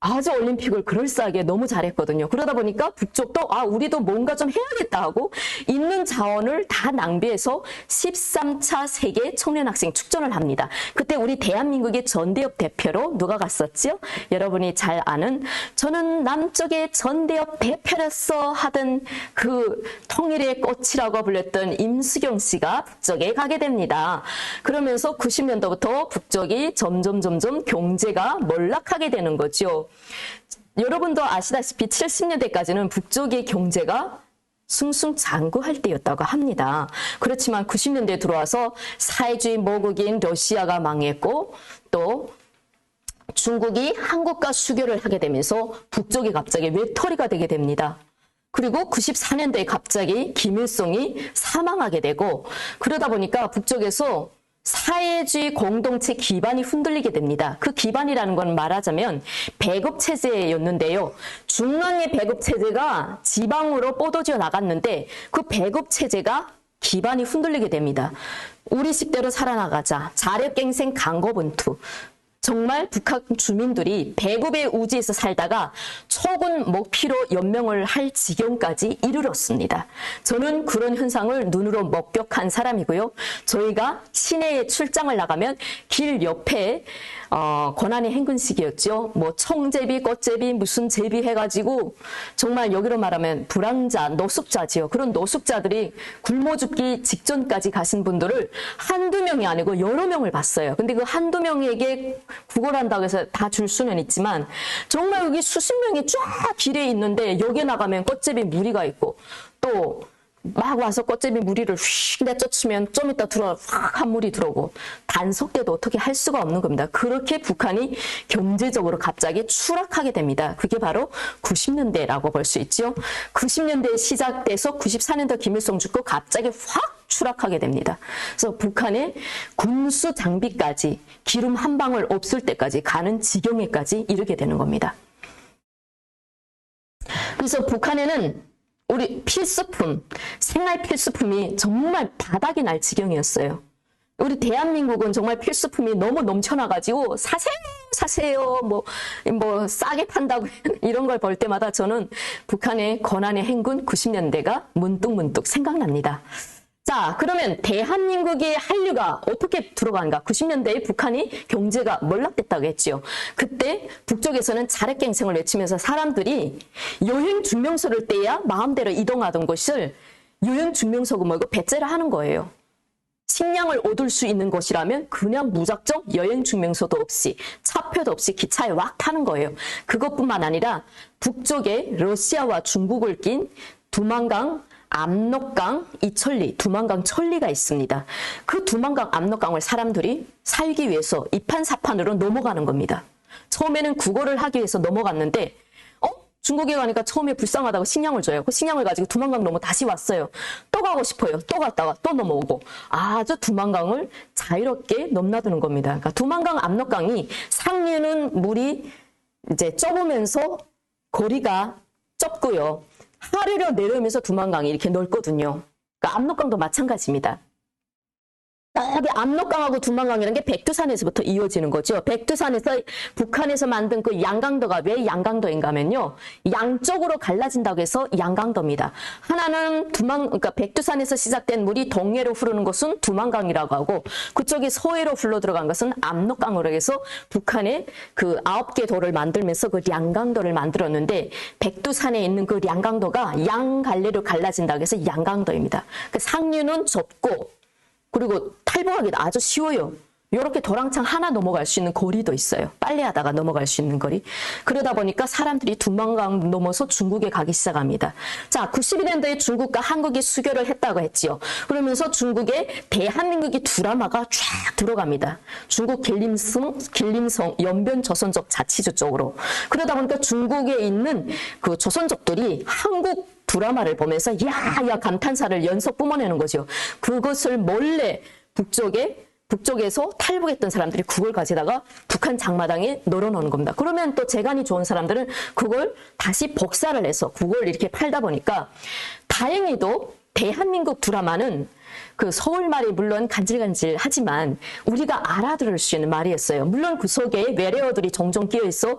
아주 올림픽을 그럴싸하게 너무 잘했거든요. 그러다 보니까 북쪽도 우리도 뭔가 좀 해야겠다 하고 있는 자원을 다 낭비해서 13차 세계 청년학생 축전을 합니다. 그때 우리 대한민국의 전대협 대표로 누가 갔었죠? 여러분이 잘 아는 저는 남쪽의 전대협 대표로서 하던 그 통일의 꽃이라고 불렸던 임수경 씨가 북쪽에 가게 됩니다. 그러면서 90년도부터 북쪽이 점점 경제가 몰락하게 되는 거죠. 여러분도 아시다시피 70년대까지는 북쪽의 경제가 승승장구할 때였다고 합니다. 그렇지만 90년대에 들어와서 사회주의 모국인 러시아가 망했고 또 중국이 한국과 수교를 하게 되면서 북쪽이 갑자기 외톨이가 되게 됩니다. 그리고 94년도에 갑자기 김일성이 사망하게 되고 그러다 보니까 북쪽에서 사회주의 공동체 기반이 흔들리게 됩니다. 그 기반이라는 건 말하자면 배급체제였는데요. 중앙의 배급체제가 지방으로 뻗어져 나갔는데 그 배급체제가 기반이 흔들리게 됩니다. 우리 식대로 살아나가자. 자력갱생 강고분투. 정말 북한 주민들이 배급의 우지에서 살다가 초군 목피로 연명을 할 지경까지 이르렀습니다. 저는 그런 현상을 눈으로 목격한 사람이고요. 저희가 시내에 출장을 나가면 길 옆에 권한의 행군식이었죠. 뭐 청제비, 꽃제비, 무슨 제비 해가지고 정말 여기로 말하면 불황자, 노숙자지요. 그런 노숙자들이 굶어 죽기 직전까지 가신 분들을 한두 명이 아니고 여러 명을 봤어요. 근데 그 한두 명에게 구걸한다고 해서 다 줄 수는 있지만 정말 여기 수십 명이 쫙 길에 있는데 여기에 나가면 꽃제비 무리가 있고 또 막 와서 꽃제비 무리를 휙 내쫓으면 좀 이따 확 한 무리 들어오고 단속대도 어떻게 할 수가 없는 겁니다. 그렇게 북한이 경제적으로 갑자기 추락하게 됩니다. 그게 바로 90년대라고 볼 수 있죠. 90년대에 시작돼서 94년도 김일성 죽고 갑자기 확 추락하게 됩니다. 그래서 북한의 군수 장비까지 기름 한 방울 없을 때까지 가는 지경에까지 이르게 되는 겁니다. 그래서 북한에는 우리 필수품, 생활 필수품이 정말 바닥이 날 지경이었어요. 우리 대한민국은 정말 필수품이 너무 넘쳐나가지고 사세요, 뭐 싸게 판다고 이런 걸 볼 때마다 저는 북한의 권한의 행군 90년대가 문득 생각납니다. 자, 그러면 대한민국의 한류가 어떻게 들어가는가? 90년대에 북한이 경제가 몰락됐다고 했죠. 그때 북쪽에서는 자력갱생을 외치면서 사람들이 여행증명서를 떼야 마음대로 이동하던 곳을 여행증명서가 뭐고 배째를 하는 거예요. 식량을 얻을 수 있는 곳이라면 그냥 무작정 여행증명서도 없이 차표도 없이 기차에 왁 타는 거예요. 그것뿐만 아니라 북쪽에 러시아와 중국을 낀 두만강 압록강, 이천리, 두만강, 천리가 있습니다. 그 두만강, 압록강을 사람들이 살기 위해서 이판사판으로 넘어가는 겁니다. 처음에는 국어를 하기 위해서 넘어갔는데 중국에 가니까 처음에 불쌍하다고 식량을 줘요. 그 식량을 가지고 두만강 넘어 다시 왔어요. 또 가고 싶어요. 또 갔다가 또 넘어오고 아주 두만강을 자유롭게 넘나드는 겁니다. 그러니까 두만강, 압록강이 상류는 물이 이제 좁으면서 거리가 좁고요. 하류로 내려오면서 두만강이 이렇게 넓거든요. 그러니까 압록강도 마찬가지입니다. 여기 압록강하고 두만강이라는 게 백두산에서부터 이어지는 거죠. 백두산에서 북한에서 만든 그 양강도가 왜 양강도인가 하면요. 양쪽으로 갈라진다고 해서 양강도입니다. 하나는 그러니까 백두산에서 시작된 물이 동해로 흐르는 것은 두만강이라고 하고 그쪽이 서해로 흘러 들어간 것은 압록강으로 해서 북한의 그 9개 도를 만들면서 그 양강도를 만들었는데 백두산에 있는 그 양강도가 양갈래로 갈라진다고 해서 양강도입니다. 그 상류는 좁고 그리고 탈북하기도 아주 쉬워요. 이렇게 도랑창 하나 넘어갈 수 있는 거리도 있어요. 빨래하다가 넘어갈 수 있는 거리. 그러다 보니까 사람들이 두만강 넘어서 중국에 가기 시작합니다. 자, 92년도에 중국과 한국이 수교를 했다고 했지요. 그러면서 중국에 대한민국이 두라마가 쫙 들어갑니다. 중국 길림성 연변 조선족 자치주 쪽으로. 그러다 보니까 중국에 있는 그 조선족들이 한국 두라마를 보면서 야야 감탄사를 연속 뿜어내는 거죠. 그것을 몰래 북쪽에서 탈북했던 사람들이 그걸 가져다가 북한 장마당에 널어놓는 겁니다. 그러면 또 재간이 좋은 사람들은 그걸 다시 복사를 해서 그걸 이렇게 팔다 보니까 다행히도 대한민국 드라마는 그 서울말이 물론 간질간질하지만 우리가 알아들을 수 있는 말이었어요. 물론 그 속에 외래어들이 종종 끼어 있어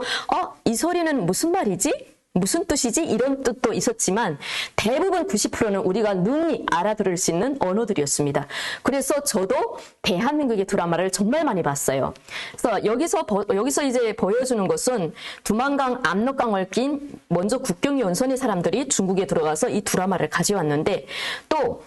이 소리는 무슨 말이지? 무슨 뜻이지? 이런 뜻도 있었지만 대부분 90%는 우리가 능히 알아들을 수 있는 언어들이었습니다. 그래서 저도 대한민국의 드라마를 정말 많이 봤어요. 그래서 여기서 이제 보여주는 것은 두만강, 압록강을 낀 먼저 국경 연선의 사람들이 중국에 들어가서 이 드라마를 가져왔는데 또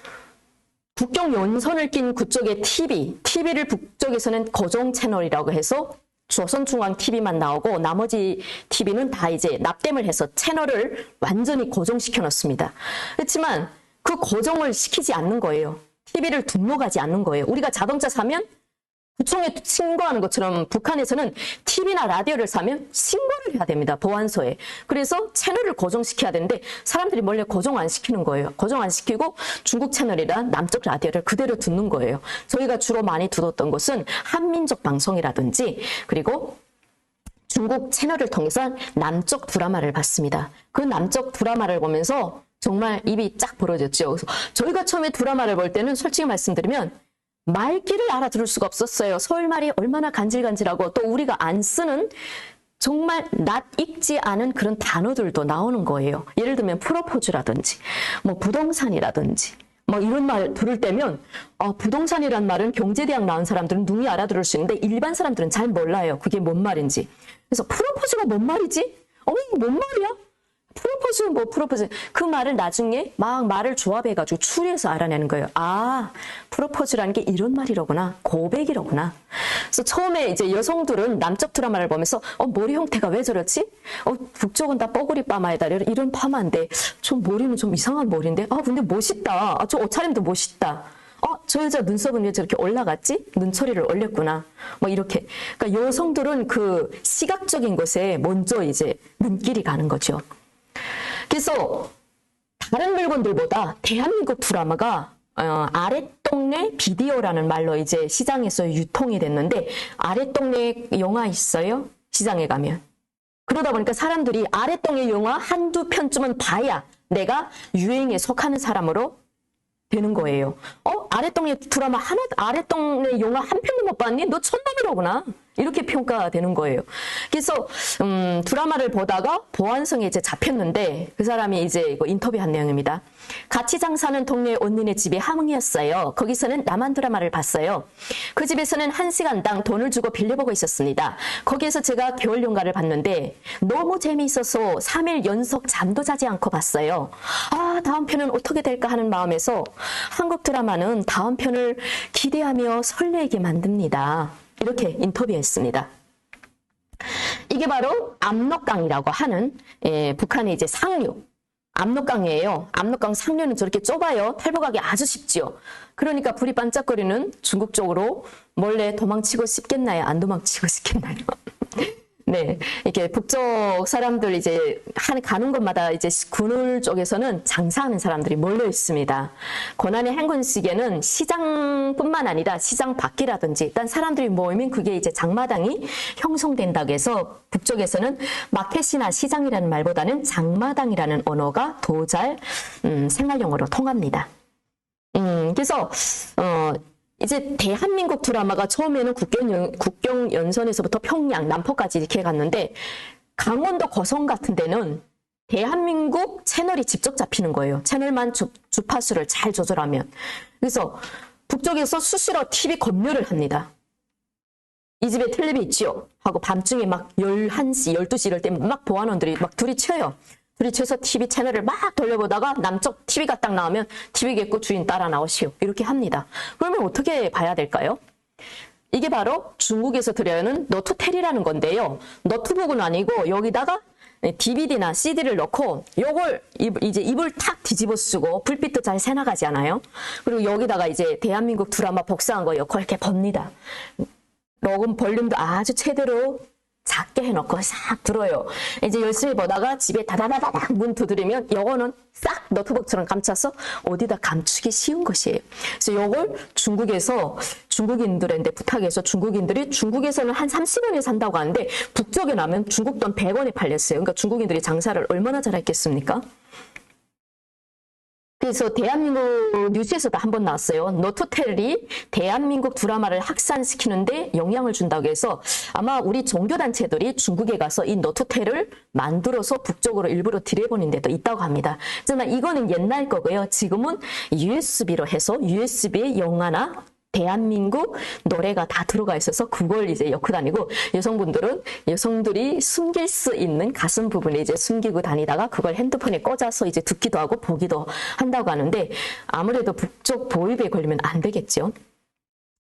국경 연선을 낀 그쪽의 TV를 북쪽에서는 고정 채널이라고 해서 조선중앙TV만 나오고 나머지 TV는 다 이제 납땜을 해서 채널을 완전히 고정시켜 놓습니다. 그렇지만 그 고정을 시키지 않는 거예요. TV를 등록하지 않는 거예요. 우리가 자동차 사면 구청에 신고하는 것처럼 북한에서는 TV나 라디오를 사면 신고를 해야 됩니다. 보안소에. 그래서 채널을 고정시켜야 되는데 사람들이 원래 고정 안 시키는 거예요. 고정 안 시키고 중국 채널이나 남쪽 라디오를 그대로 듣는 거예요. 저희가 주로 많이 들었던 것은 한민족 방송이라든지 그리고 중국 채널을 통해서 남쪽 드라마를 봤습니다. 그 남쪽 드라마를 보면서 정말 입이 쫙 벌어졌죠. 그래서 저희가 처음에 드라마를 볼 때는 솔직히 말씀드리면 말귀를 알아들을 수가 없었어요. 서울말이 얼마나 간질간질하고 또 우리가 안 쓰는 정말 낯익지 않은 그런 단어들도 나오는 거예요. 예를 들면 프로포즈라든지 뭐 부동산이라든지 뭐 이런 말 들을 때면 부동산이란 말은 경제대학 나온 사람들은 능히 알아들을 수 있는데 일반 사람들은 잘 몰라요. 그게 뭔 말인지. 그래서 프로포즈가 뭔 말이지? 뭔 말이야? 프로포즈는 뭐 프로포즈. 그 말을 나중에 막 말을 조합해가지고 추리해서 알아내는 거예요. 프로포즈라는 게 이런 말이로구나. 고백이로구나. 그래서 처음에 이제 여성들은 남쪽 드라마를 보면서 머리 형태가 왜 저렇지? 북쪽은 다 뻐구리 파마에다 이런 파마인데 저 머리는 좀 이상한 머리인데 근데 멋있다. 저 옷차림도 멋있다. 저 여자 눈썹은 왜 저렇게 올라갔지? 눈초리를 올렸구나. 뭐 이렇게. 그러니까 여성들은 그 시각적인 것에 먼저 이제 눈길이 가는 거죠. 그래서 다른 물건들보다 대한민국 드라마가 아랫동네 비디오라는 말로 이제 시장에서 유통이 됐는데 아랫동네 영화 있어요? 시장에 가면. 그러다 보니까 사람들이 아랫동네 영화 한두 편쯤은 봐야 내가 유행에 속하는 사람으로 되는 거예요. 아랫동네 드라마 아랫동네 영화 한 편도 못 봤니? 너 천놈이로구나. 이렇게 평가되는 거예요. 그래서 드라마를 보다가 보안성에 이제 잡혔는데 그 사람이 이제 이거 인터뷰한 내용입니다. 같이 장사하는 동네 언니네 집이 함흥이었어요. 거기서는 남한 드라마를 봤어요. 그 집에서는 1시간당 돈을 주고 빌려보고 있었습니다. 거기에서 제가 겨울 연가를 봤는데 너무 재미있어서 3일 연속 잠도 자지 않고 봤어요. 다음 편은 어떻게 될까 하는 마음에서 한국 드라마는 다음 편을 기대하며 설레게 만듭니다. 이렇게 인터뷰했습니다. 이게 바로 압록강이라고 하는 북한의 이제 상류, 압록강이에요. 압록강 상류는 저렇게 좁아요. 탈북하기 아주 쉽지요. 그러니까 불이 반짝거리는 중국 쪽으로 몰래 도망치고 싶겠나요? 안 도망치고 싶겠나요? 네, 이렇게 북쪽 사람들 이제 가는 곳마다 이제 군울 쪽에서는 장사하는 사람들이 몰려 있습니다. 고난의 행군 시기에는 시장뿐만 아니라 시장 밖이라든지 일단 사람들이 모이면 그게 이제 장마당이 형성된다고 해서 북쪽에서는 마켓이나 시장이라는 말보다는 장마당이라는 언어가 더 잘 생활용어로 통합니다. 그래서 이제 대한민국 드라마가 처음에는 국경 연선에서부터 평양, 남포까지 이렇게 갔는데 강원도 고성 같은 데는 대한민국 채널이 직접 잡히는 거예요. 채널만 주파수를 잘 조절하면. 그래서 북쪽에서 수시로 TV 검열을 합니다. 이 집에 텔레비 있지요? 하고 밤중에 막 11시, 12시 이럴 때 막 보안원들이 막 둘이 쳐요. 둘이 쳐서 TV 채널을 막 돌려보다가 남쪽 TV가 딱 나오면 TV 개구 주인 따라 나오시오. 이렇게 합니다. 그러면 어떻게 봐야 될까요? 이게 바로 중국에서 들여오는 너투텔이라는 건데요. 너트북은 아니고 여기다가 DVD나 CD를 넣고 요걸 이제 입을 탁 뒤집어 쓰고 불빛도 잘 새나가지 않아요? 그리고 여기다가 이제 대한민국 드라마 복사한 거 이렇게 봅니다. 녹음 볼륨도 아주 최대로 작게 해놓고 싹 들어요. 이제 열심히 보다가 집에 다다다다닥 문 두드리면 요거는 싹 너트북처럼 감춰서 어디다 감추기 쉬운 것이에요. 그래서 요걸 중국인들한테 부탁해서 중국인들이 중국에서는 한 30원에 산다고 하는데 북쪽에 나면 중국 돈 100원에 팔렸어요. 그러니까 중국인들이 장사를 얼마나 잘했겠습니까? 그래서 대한민국 뉴스에서도 한번 나왔어요. 너투텔이 대한민국 드라마를 확산시키는데 영향을 준다고 해서 아마 우리 종교단체들이 중국에 가서 이 너투텔을 만들어서 북쪽으로 일부러 들여보낸 데도 있다고 합니다. 하지만 이거는 옛날 거고요. 지금은 USB로 해서 USB에 영화나 대한민국 노래가 다 들어가 있어서 그걸 이제 엮고 다니고 여성들이 숨길 수 있는 가슴 부분에 이제 숨기고 다니다가 그걸 핸드폰에 꽂아서 이제 듣기도 하고 보기도 한다고 하는데 아무래도 북쪽 보입에 걸리면 안 되겠죠.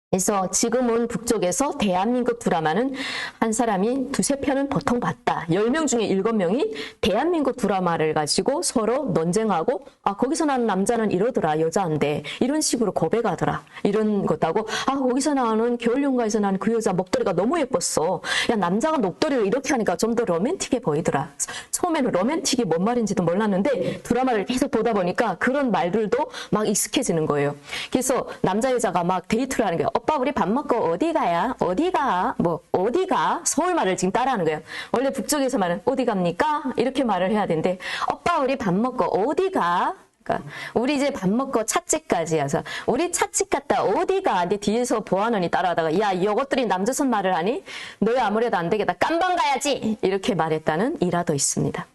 그래서 지금은 북쪽에서 대한민국 드라마는 한 사람이 2-3편은 보통 봤다. 10명 중에 7명이 대한민국 드라마를 가지고 서로 논쟁하고 거기서 나온 남자는 이러더라 여자인데 이런 식으로 고백하더라. 이런 것하고 거기서 나오는 겨울연가에서 나온 그 여자 목도리가 너무 예뻤어. 야 남자가 목도리를 이렇게 하니까 좀 더 로맨틱해 보이더라. 처음에는 로맨틱이 뭔 말인지도 몰랐는데 드라마를 계속 보다 보니까 그런 말들도 막 익숙해지는 거예요. 그래서 남자 여자가 막 데이트를 하는 거예요. 오빠 우리 밥 먹고 어디 가야? 어디 가? 어디가? 서울말을 지금 따라하는 거예요. 원래 북쪽에서 말은 어디 갑니까? 이렇게 말을 해야 되는데 오빠 우리 밥 먹고 어디 가? 그러니까 우리 이제 밥 먹고 찻집까지 와서 우리 찻집 갔다 어디 가? 근데 뒤에서 보안원이 따라하다가 야 이것들이 남조선 말을 하니? 너희 아무래도 안 되겠다. 깜방 가야지! 이렇게 말했다는 일화도 있습니다.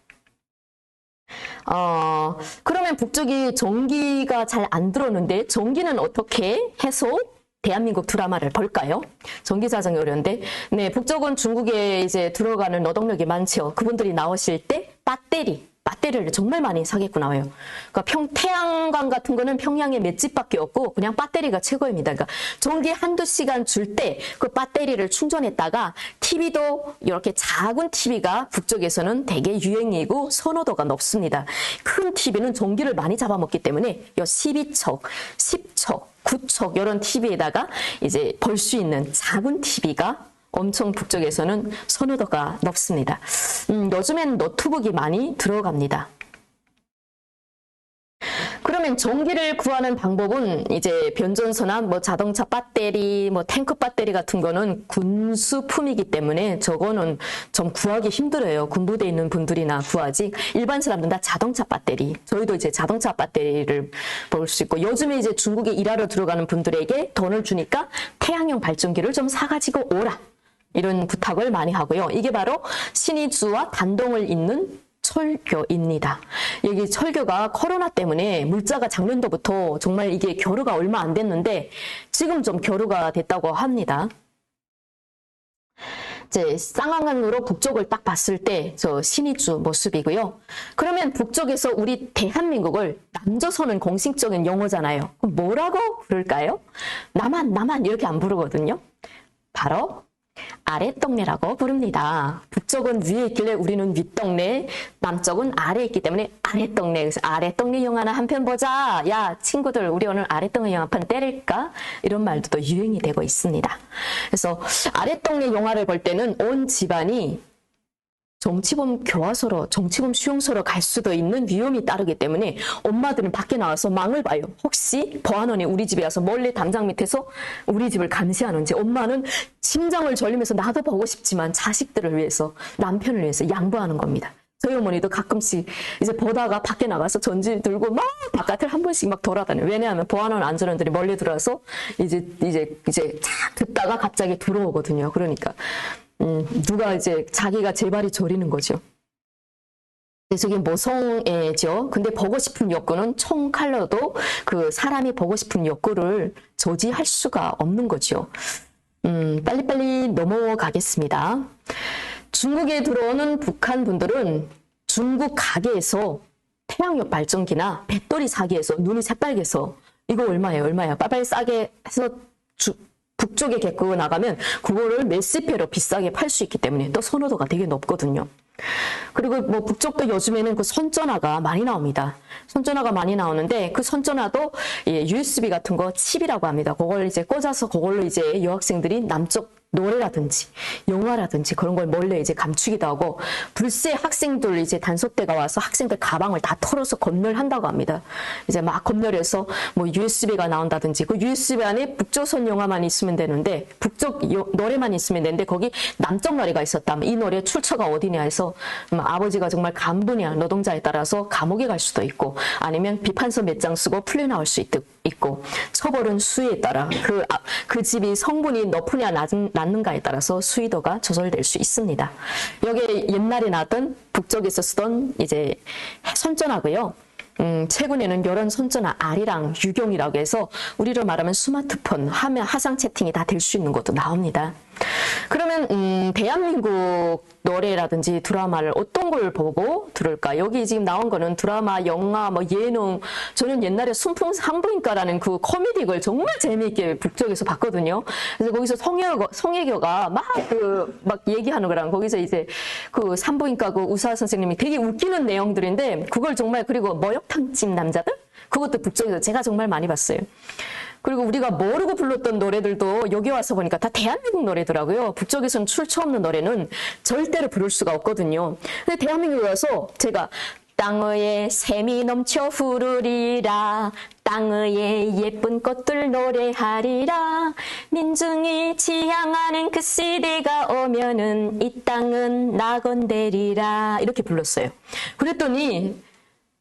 그러면 북쪽이 전기가 잘 안 들어오는데 전기는 어떻게 해서 대한민국 드라마를 볼까요? 전기 사정이 어려운데, 네, 북쪽은 중국에 이제 들어가는 노동력이 많죠. 그분들이 나오실 때 배터리를 정말 많이 사겠고 나와요. 그러니까 태양광 같은 거는 평양에 몇 집밖에 없고 그냥 배터리가 최고입니다. 그러니까 전기 1-2시간 줄 때 그 배터리를 충전했다가 TV도 이렇게 작은 TV가 북쪽에서는 되게 유행이고 선호도가 높습니다. 큰 TV는 전기를 많이 잡아먹기 때문에 12척, 10척, 9척 이런 TV에다가 이제 볼 수 있는 작은 TV가 엄청 북쪽에서는 선호도가 높습니다. 요즘엔 노트북이 많이 들어갑니다. 그러면 전기를 구하는 방법은 이제 변전소나 자동차 배터리, 탱크 배터리 같은 거는 군수품이기 때문에 저거는 좀 구하기 힘들어요. 군부대에 있는 분들이나 구하지. 일반 사람들은 다 자동차 배터리. 저희도 이제 자동차 배터리를 볼 수 있고 요즘에 이제 중국에 일하러 들어가는 분들에게 돈을 주니까 태양용 발전기를 좀 사가지고 오라. 이런 부탁을 많이 하고요. 이게 바로 신의주와 단동을 잇는 철교입니다. 여기 철교가 코로나 때문에 물자가 작년도부터 정말 이게 교류가 얼마 안 됐는데 지금 좀 교류가 됐다고 합니다. 이제 쌍안강으로 북쪽을 딱 봤을 때 저 신의주 모습이고요. 그러면 북쪽에서 우리 대한민국을 남조선은 공식적인 용어잖아요. 그럼 뭐라고 부를까요? 남한 이렇게 안 부르거든요. 바로 아랫동네라고 부릅니다. 북쪽은 위에 있길래 우리는 윗동네, 남쪽은 아래에 있기 때문에 아랫동네. 그래서 아랫동네 영화나 한 편 보자. 야, 친구들, 우리 오늘 아랫동네 영화 한 편 때릴까? 이런 말도 또 유행이 되고 있습니다. 그래서 아랫동네 영화를 볼 때는 온 집안이 정치범 교화소로, 정치범 수용소로 갈 수도 있는 위험이 따르기 때문에 엄마들은 밖에 나와서 망을 봐요. 혹시 보안원이 우리 집에 와서 몰래 담장 밑에서 우리 집을 감시하는지. 엄마는 심장을 졸리면서 나도 보고 싶지만 자식들을 위해서, 남편을 위해서 양보하는 겁니다. 저희 어머니도 가끔씩 이제 보다가 밖에 나가서 전지 들고 막 바깥을 한 번씩 막 돌아다녀요. 왜냐하면 보안원 안전원들이 멀리 들어와서 이제 쫙 듣다가 갑자기 들어오거든요. 그러니까 누가 이제 자기가 제발이 저리는 거죠. 그래서 이게 모성애죠. 근데 보고 싶은 욕구는 총칼로도 그 사람이 보고 싶은 욕구를 저지할 수가 없는 거죠. 빨리빨리 넘어가겠습니다. 중국에 들어오는 북한 분들은 중국 가게에서 태양력 발전기나 배터리 사기에서 눈이 새빨개서 이거 얼마예요? 빨리빨리 싸게 해서 북쪽에 겪고 나가면 그거를 몇십 배로 비싸게 팔 수 있기 때문에 또 선호도가 되게 높거든요. 그리고 뭐 북쪽도 요즘에는 그 손전화가 많이 나옵니다. 손전화가 많이 나오는데 그 손전화도 USB 같은 거 칩이라고 합니다. 그걸 이제 꽂아서 그걸로 이제 여학생들이 남쪽 노래라든지 영화라든지 그런 걸 몰래 이제 감추기도 하고, 불새 학생들 이제 단속대가 와서 학생들 가방을 다 털어서 검열한다고 합니다. 이제 막 검열해서 뭐 USB가 나온다든지, 그 USB 안에 북조선 영화만 있으면 되는데, 북쪽 노래만 있으면 되는데 거기 남쪽 노래가 있었다. 이 노래 출처가 어디냐 해서 아버지가 정말 간부냐 노동자에 따라서 감옥에 갈 수도 있고, 아니면 비판서 몇 장 쓰고 풀려나올 수 있고, 처벌은 수위에 따라 그 집이 성분이 높으냐 낮는가에 따라서 수위도가 조절될 수 있습니다. 여기 옛날에 나왔던 북쪽에서 쓰던 이제 손전화고요. 최근에는 이런 손전화 R이랑 유경이라고 해서 우리로 말하면 스마트폰, 화상 채팅이 다 될 수 있는 것도 나옵니다. 그러면 대한민국 노래라든지 드라마를 어떤 걸 보고 들을까? 여기 지금 나온 거는 드라마, 영화, 뭐 예능. 저는 옛날에 순풍 산부인과라는 그 코미디를 정말 재미있게 북쪽에서 봤거든요. 그래서 거기서 송혜교가 막 얘기하는 거랑, 거기서 이제 그 산부인과 그 의사 선생님이 되게 웃기는 내용들인데, 그걸 정말, 그리고 목욕탕집 남자들? 그것도 북쪽에서 제가 정말 많이 봤어요. 그리고 우리가 모르고 불렀던 노래들도 여기 와서 보니까 다 대한민국 노래더라고요. 북쪽에서는 출처 없는 노래는 절대로 부를 수가 없거든요. 근데 대한민국에 와서 제가 땅의 샘이 넘쳐 흐르리라, 땅의 예쁜 꽃들 노래하리라, 민중이 지향하는 그 시대가 오면은 이 땅은 낙원되리라, 이렇게 불렀어요. 그랬더니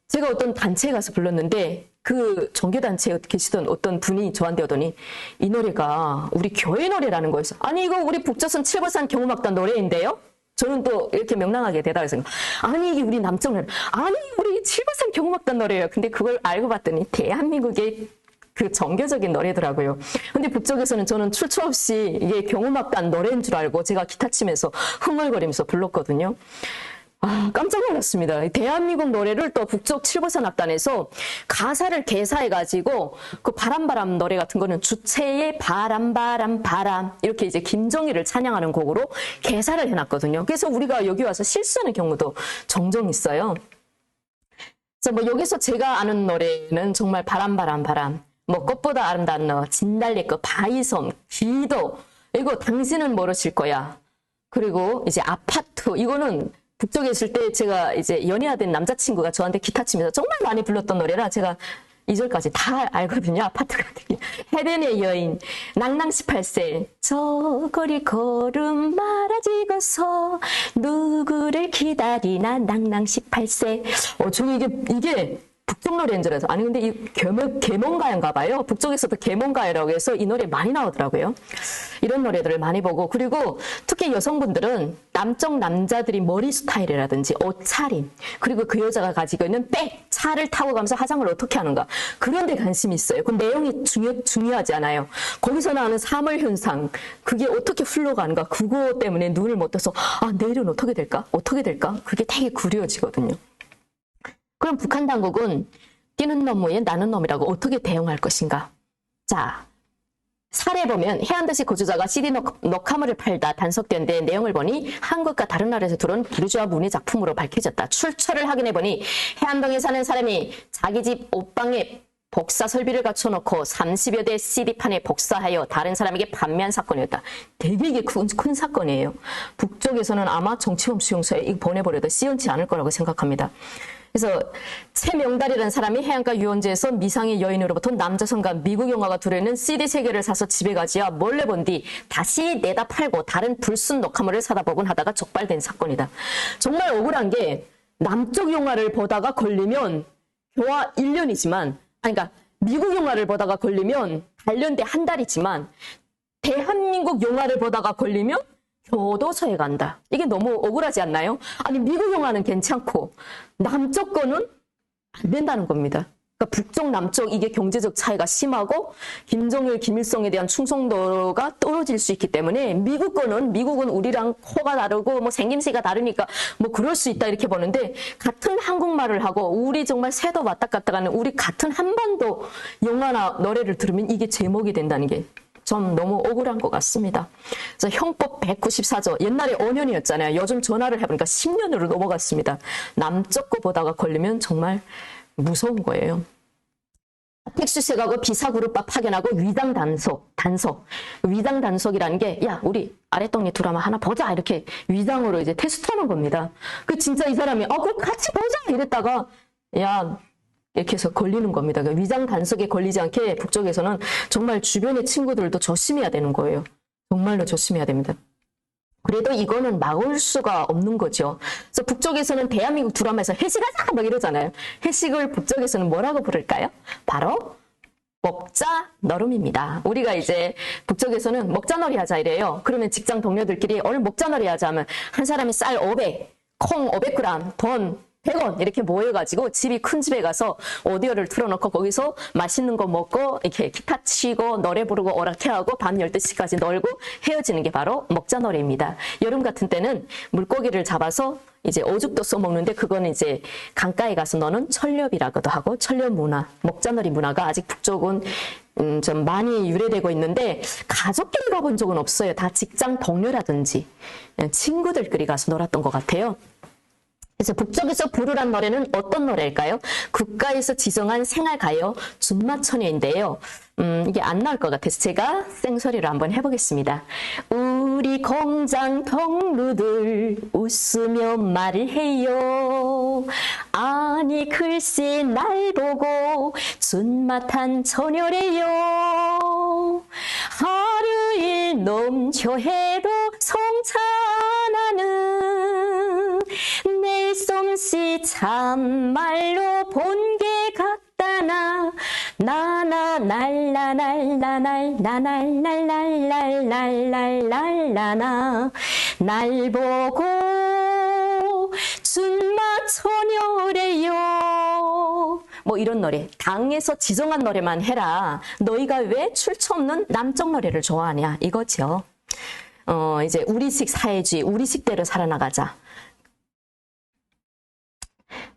제가 어떤 단체에 가서 불렀는데 그 종교단체에 계시던 어떤 분이 저한테 오더니 이 노래가 우리 교회 노래라는 거였어요. 아니 이거 우리 북조선 칠보산 경음악단 노래인데요? 저는 또 이렇게 명랑하게 대답해서, 아니 이게 우리 남쪽 노래, 아니 우리 칠보산 경음악단 노래예요. 근데 그걸 알고 봤더니 대한민국의 그 정교적인 노래더라고요. 근데 북쪽에서는 저는 출처 없이 이게 경음악단 노래인 줄 알고 제가 기타 치면서 흥얼거리면서 불렀거든요. 깜짝 놀랐습니다. 대한민국 노래를 또 북쪽 칠보산 악단에서 가사를 개사해가지고 그 바람 노래 같은 거는 주체의 바람 이렇게 이제 김정일을 찬양하는 곡으로 개사를 해놨거든요. 그래서 우리가 여기 와서 실수하는 경우도 종종 있어요. 그래서 뭐 여기서 제가 아는 노래는 정말 바람 뭐 꽃보다 아름다운 너, 진달래 꽃, 바위섬, 기도, 이거 당신은 모르실 거야. 그리고 이제 아파트, 이거는 북쪽에 있을 때 제가 이제 연애가 된 남자친구가 저한테 기타 치면서 정말 많이 불렀던 노래라 제가 2절까지 다 알거든요. 아파트 같은 게. 해변의 여인, 낭낭 18세, 저 거리 걸음 말아지고서 누구를 기다리나 낭낭 18세. 저는 이게 북쪽 노래인 줄 알아서. 아니 근데 이 계몽가요인가 봐요. 북쪽에서도 계몽가요라고 해서 이 노래 많이 나오더라고요. 이런 노래들을 많이 보고, 그리고 특히 여성분들은 남쪽 남자들이 머리 스타일이라든지 옷차림, 그리고 그 여자가 가지고 있는 백, 차를 타고 가면서 화장을 어떻게 하는가, 그런 데 관심이 있어요. 그 내용이 중요하지 않아요. 거기서 나오는 사물현상, 그게 어떻게 흘러가는가, 그거 때문에 눈을 못 떠서 내일은 어떻게 될까? 그게 되게 그리워지거든요. 그럼 북한 당국은 뛰는 놈 위에 나는 놈이라고 어떻게 대응할 것인가? 자, 사례 보면 해안도시 거주자가 CD 녹화물을 팔다 단속된 데 내용을 보니 한국과 다른 나라에서 들어온 부르주아 문의 작품으로 밝혀졌다. 출처를 확인해 보니 해안동에 사는 사람이 자기 집 옷방에 복사 설비를 갖춰놓고 30여 대 CD판에 복사하여 다른 사람에게 판매한 사건이었다. 되게 이게 큰 사건이에요. 북쪽에서는 아마 정치범 수용소에 이거 보내버려도 시원치 않을 거라고 생각합니다. 그래서 최명달이라는 사람이 해안가 유원지에서 미상의 여인으로부터 남자성과 미국 영화가 들어있는 CD 3개를 사서 집에 가지야 몰래 본 뒤 다시 내다 팔고 다른 불순 녹화물을 사다 보곤 하다가 적발된 사건이다. 정말 억울한 게 남쪽 영화를 보다가 걸리면 교화 1년이지만 그러니까 미국 영화를 보다가 걸리면 단련돼 한 달이지만 대한민국 영화를 보다가 걸리면 교도소에 간다. 이게 너무 억울하지 않나요? 아니 미국 영화는 괜찮고 남쪽 거는 안 된다는 겁니다. 그러니까 북쪽 남쪽 이게 경제적 차이가 심하고 김정일 김일성에 대한 충성도가 떨어질 수 있기 때문에 미국은 우리랑 코가 다르고 뭐 생김새가 다르니까 뭐 그럴 수 있다 이렇게 보는데 같은 한국말을 하고 우리 정말 새도 왔다 갔다 가는 우리 같은 한반도 영화나 노래를 들으면 이게 제목이 된다는 게 전 너무 억울한 것 같습니다. 그래서 형법 194조 옛날에 5년이었잖아요. 요즘 전화를 해보니까 10년으로 넘어갔습니다. 남쪽 거 보다가 걸리면 정말 무서운 거예요. 택수세가고 비사그룹바 파견하고 위당 단속. 위당 단속이라는 게, 야, 우리 아랫동네 드라마 하나 보자. 이렇게 위당으로 이제 테스트하는 겁니다. 그 진짜 이 사람이, 그럼 같이 보자. 이랬다가, 야, 이렇게 해서 걸리는 겁니다. 그러니까 위장 단속에 걸리지 않게 북쪽에서는 정말 주변의 친구들도 조심해야 되는 거예요. 정말로 조심해야 됩니다. 그래도 이거는 막을 수가 없는 거죠. 그래서 북쪽에서는 대한민국 드라마에서 회식하자 막 이러잖아요. 회식을 북쪽에서는 뭐라고 부를까요? 바로 먹자너름입니다. 우리가 이제 북쪽에서는 먹자놀이 하자 이래요. 그러면 직장 동료들끼리 오늘 먹자놀이 하자 하면 한 사람이 쌀 500, 콩 500g, 돈 100원 이렇게 모여가지고 집이 큰 집에 가서 오디오를 틀어놓고 거기서 맛있는 거 먹고 이렇게 기타 치고 노래 부르고 오락해하고 밤 12시까지 놀고 헤어지는 게 바로 먹자놀이입니다. 여름 같은 때는 물고기를 잡아서 이제 오죽도 써먹는데 그건 이제 강가에 가서 노는 철렵이라고도 하고 철렵 문화, 먹자놀이 문화가 아직 북쪽은 좀 많이 유래되고 있는데 가족끼리 가본 적은 없어요. 다 직장 동료라든지 친구들끼리 가서 놀았던 것 같아요. 그래서 북쪽에서 부르란 노래는 어떤 노래일까요? 국가에서 지정한 생활가요 준마처녀인데요. 이게 안 나올 것 같아서 제가 생소리로 한번 해보겠습니다. 우리 공장 동루들 웃으며 말을 해요. 아니 글쎄 날 보고 준마탄 처녀래요. 하루일 넘쳐해도 성찬하는 내 솜씨 참말로 본 게 같다나 나나 날라날라날라날라날라날라날라나 날 보고 준마 처녀래요. 뭐 이런 노래. 당에서 지정한 노래만 해라. 너희가 왜 출처 없는 남쪽 노래를 좋아하냐 이거죠. 이제 우리식 사회주의, 우리식대로 살아나가자.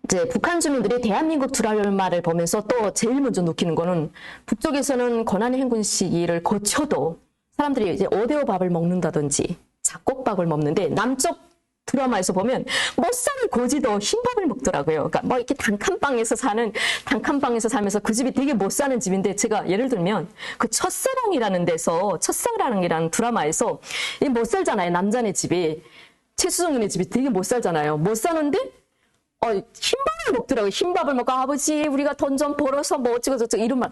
이제 북한 주민들이 대한민국 드라마를 보면서 또 제일 먼저 느끼는 거는 북쪽에서는 고난의 행군 시기를 거쳐도 사람들이 이제 오대오 밥을 먹는다든지 잡곡밥을 먹는데 남쪽 드라마에서 보면 못 사는 고지도 흰밥을 먹더라고요. 그러니까 뭐 이렇게 단칸방에서 살면서 그 집이 되게 못 사는 집인데 제가 예를 들면 그 첫사랑이라는 데서 첫사랑이라는 드라마에서 못 살잖아요. 남자네 집이 최수정이네 집이 되게 못 살잖아요. 못 사는데 흰밥을 먹더라고요. 흰밥을 먹고 아버지 우리가 돈 좀 벌어서 뭐 어쩌고 저쩌고 이런 말.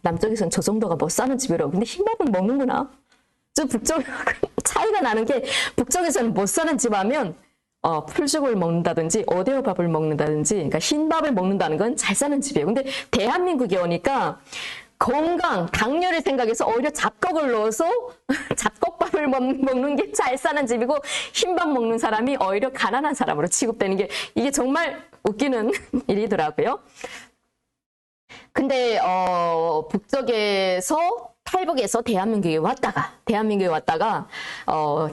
남쪽에서는 저 정도가 못 사는 집이라고. 근데 흰밥은 먹는구나. 저 북쪽 차이가 나는 게 북쪽에서는 못 사는 집 하면 풀죽을 먹는다든지 오대오밥을 먹는다든지 그러니까 흰밥을 먹는다는 건 잘 사는 집이에요. 근데 대한민국에 오니까 건강, 당뇨를 생각해서 오히려 잡곡을 넣어서 잡곡밥을 먹는 게 잘 사는 집이고 흰밥 먹는 사람이 오히려 가난한 사람으로 취급되는 게 이게 정말 웃기는 일이더라고요. 근데 북쪽에서 탈북에서 대한민국에 왔다가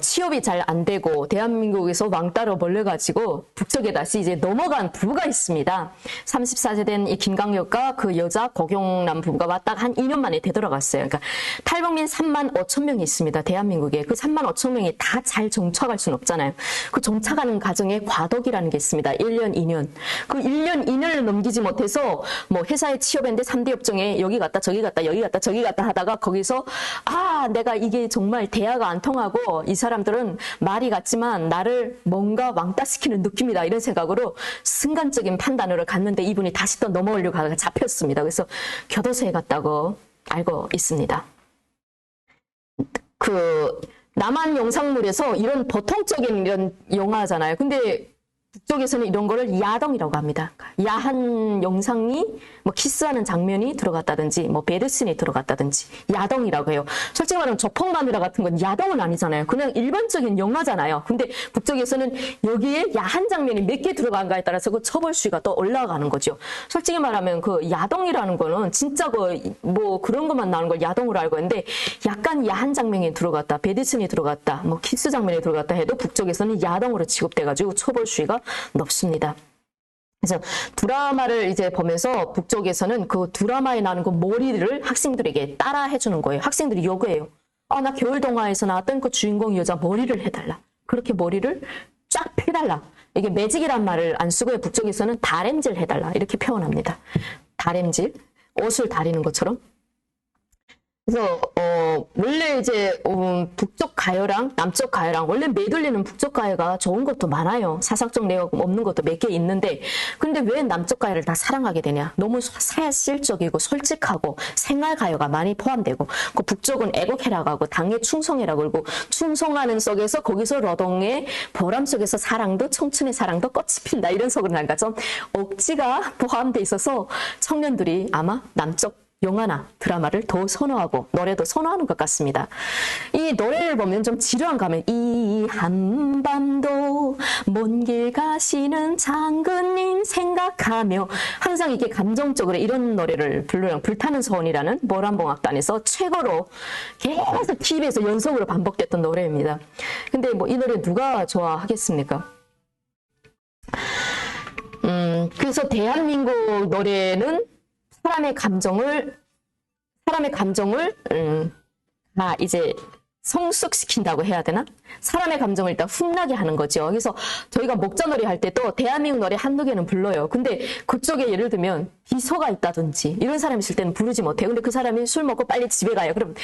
취업이 잘 안 되고 대한민국에서 왕따로 몰려가지고 북쪽에 다시 이제 넘어간 부부가 있습니다. 34세 된 이 김강력과 그 여자 고경남 부부가 왔다가 한 2년 만에 되돌아갔어요. 그러니까 탈북민 3만 5천 명이 있습니다. 대한민국에. 그 3만 5천 명이 다 잘 정착할 수는 없잖아요. 그 정착하는 과정에 과도기라는 게 있습니다. 1년, 2년. 그 1년, 2년을 넘기지 못해서 뭐 회사에 취업했는데 3대 업종에 여기 갔다 저기 갔다 여기 갔다 저기 갔다 하다가 거기서 내가 이게 정말 대화가 안 통하고 이 사람들은 말이 같지만 나를 뭔가 왕따시키는 느낌이다 이런 생각으로 순간적인 판단으로 갔는데 이분이 다시 또 넘어오려고 하다가 잡혔습니다. 그래서 교도소에 갔다고 알고 있습니다. 그 남한 영상물에서 이런 보통적인 이런 영화잖아요. 근데 북쪽에서는 이런 거를 야동이라고 합니다. 야한 영상이 뭐 키스하는 장면이 들어갔다든지 뭐 배드신이 들어갔다든지 야동이라고 해요. 솔직히 말하면 조폭마누라 같은 건 야동은 아니잖아요. 그냥 일반적인 영화잖아요. 근데 북쪽에서는 여기에 야한 장면이 몇 개 들어간가에 따라서 그 처벌 수위가 또 올라가는 거죠. 솔직히 말하면 그 야동이라는 거는 진짜 뭐 그런 것만 나오는 걸 야동으로 알고 있는데 약간 야한 장면이 들어갔다, 배드신이 들어갔다, 뭐 키스 장면이 들어갔다 해도 북쪽에서는 야동으로 취급돼가지고 처벌 수위가 높습니다. 그래서 드라마를 이제 보면서 북쪽에서는 그 드라마에 나오는 그 머리를 학생들에게 따라 해주는 거예요. 학생들이 요구해요. 나 겨울동화에서 나왔던 그 주인공 여자 머리를 해달라. 그렇게 머리를 쫙 펴달라. 이게 매직이란 말을 안 쓰고요. 북쪽에서는 다램질 해달라. 이렇게 표현합니다. 다램질. 옷을 다리는 것처럼. 그래서 원래 이제 북쪽 가요랑 남쪽 가요랑 원래 매들리는 북쪽 가요가 좋은 것도 많아요. 사상적 내용 없는 것도 몇 개 있는데 근데 왜 남쪽 가요를 다 사랑하게 되냐? 너무 사실적이고 솔직하고 생활 가요가 많이 포함되고 그 북쪽은 애국해라고 하고 당에 충성해라고 그러고 충성하는 속에서 거기서 노동의 보람 속에서 사랑도 청춘의 사랑도 꽃이 핀다 이런 속으로 나니까 좀 억지가 포함돼 있어서 청년들이 아마 남쪽 영화나 드라마를 더 선호하고 노래도 선호하는 것 같습니다. 이 노래를 보면 좀 지루한 가면 이 한밤도 먼 길 가시는 장군님 생각하며 항상 이게 감정적으로 이런 노래를 불러요. 불타는 소원이라는 모란봉악단에서 최고로 계속 TV에서 연속으로 반복됐던 노래입니다. 근데 뭐 이 노래 누가 좋아하겠습니까? 그래서 대한민국 노래는 사람의 감정을 이제 성숙시킨다고 해야 되나? 사람의 감정을 일단 훈나게 하는 거죠. 그래서 저희가 목자놀이 할 때도 대한민국 노래 한두 개는 불러요. 근데 그쪽에 예를 들면 비서가 있다든지 이런 사람이 있을 때는 부르지 못해요. 근데 그 사람이 술 먹고 빨리 집에 가요. 그럼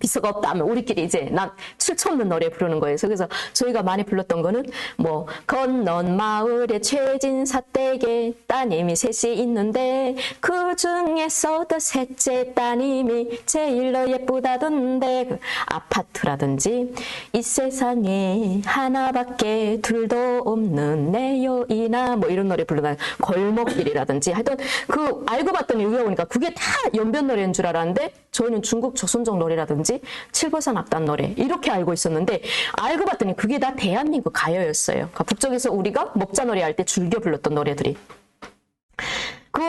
비서가 없다 하면 우리끼리 이제 출처 없는 노래 부르는 거예요. 그래서 저희가 많이 불렀던 거는 뭐 건넌 마을에 최진사 댁에 따님이 셋이 있는데 그 중에서도 셋째 따님이 제일로 예쁘다던데 그 아파트라든지 이 세상에 하나밖에 둘도 없는 내 여인아 뭐 이런 노래 부르다가 골목길이라든지 하여튼 그 알고 봤더니 여기 오니까 그게 다 연변 노래인 줄 알았는데 저희는 중국 조선족 노래라든지 칠보산 악단 노래 이렇게 알고 있었는데 알고 봤더니 그게 다 대한민국 가요였어요. 그러니까 북쪽에서 우리가 목자놀이 할 때 즐겨 불렀던 노래들이. 그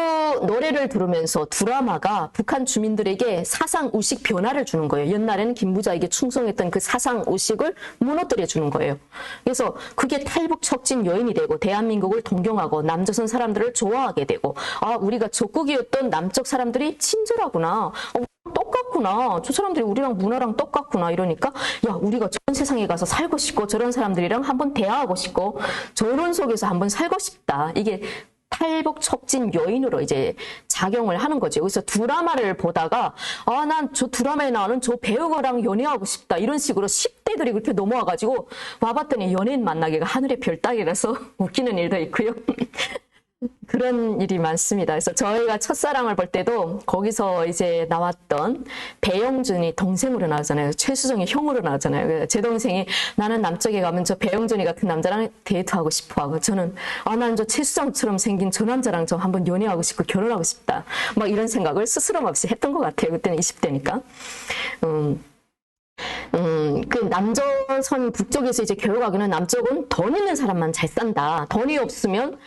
노래를 들으면서 드라마가 북한 주민들에게 사상의식 변화를 주는 거예요. 옛날에는 김부자에게 충성했던 그 사상의식을 무너뜨려 주는 거예요. 그래서 그게 탈북 척진 요인이 되고 대한민국을 동경하고 남조선 사람들을 좋아하게 되고 우리가 적국이었던 남쪽 사람들이 친절하구나. 똑같구나. 저 사람들이 우리랑 문화랑 똑같구나. 이러니까 우리가 저런 세상에 가서 살고 싶고 저런 사람들이랑 한번 대화하고 싶고 저런 속에서 한번 살고 싶다. 이게 탈북 촉진 요인으로 이제 작용을 하는 거죠. 그래서 드라마를 보다가 난 저 드라마에 나오는 저 배우가랑 연애하고 싶다. 이런 식으로 10대들이 그렇게 넘어와가지고 와봤더니 연예인 만나기가 하늘의 별 따기라서 웃기는 일도 있고요. 그런 일이 많습니다. 그래서 저희가 첫사랑을 볼 때도 거기서 이제 나왔던 배영준이 동생으로 나오잖아요. 최수정이 형으로 나오잖아요. 제 동생이 나는 남쪽에 가면 저 배영준이 같은 남자랑 데이트하고 싶어 하고 저는 나는 저 최수정처럼 생긴 저 남자랑 좀 한번 연애하고 싶고 결혼하고 싶다. 막 이런 생각을 스스럼 없이 했던 것 같아요. 그때는 20대니까. 그 남조선 북쪽에서 이제 교육하기는 남쪽은 돈 있는 사람만 잘 산다. 돈이 없으면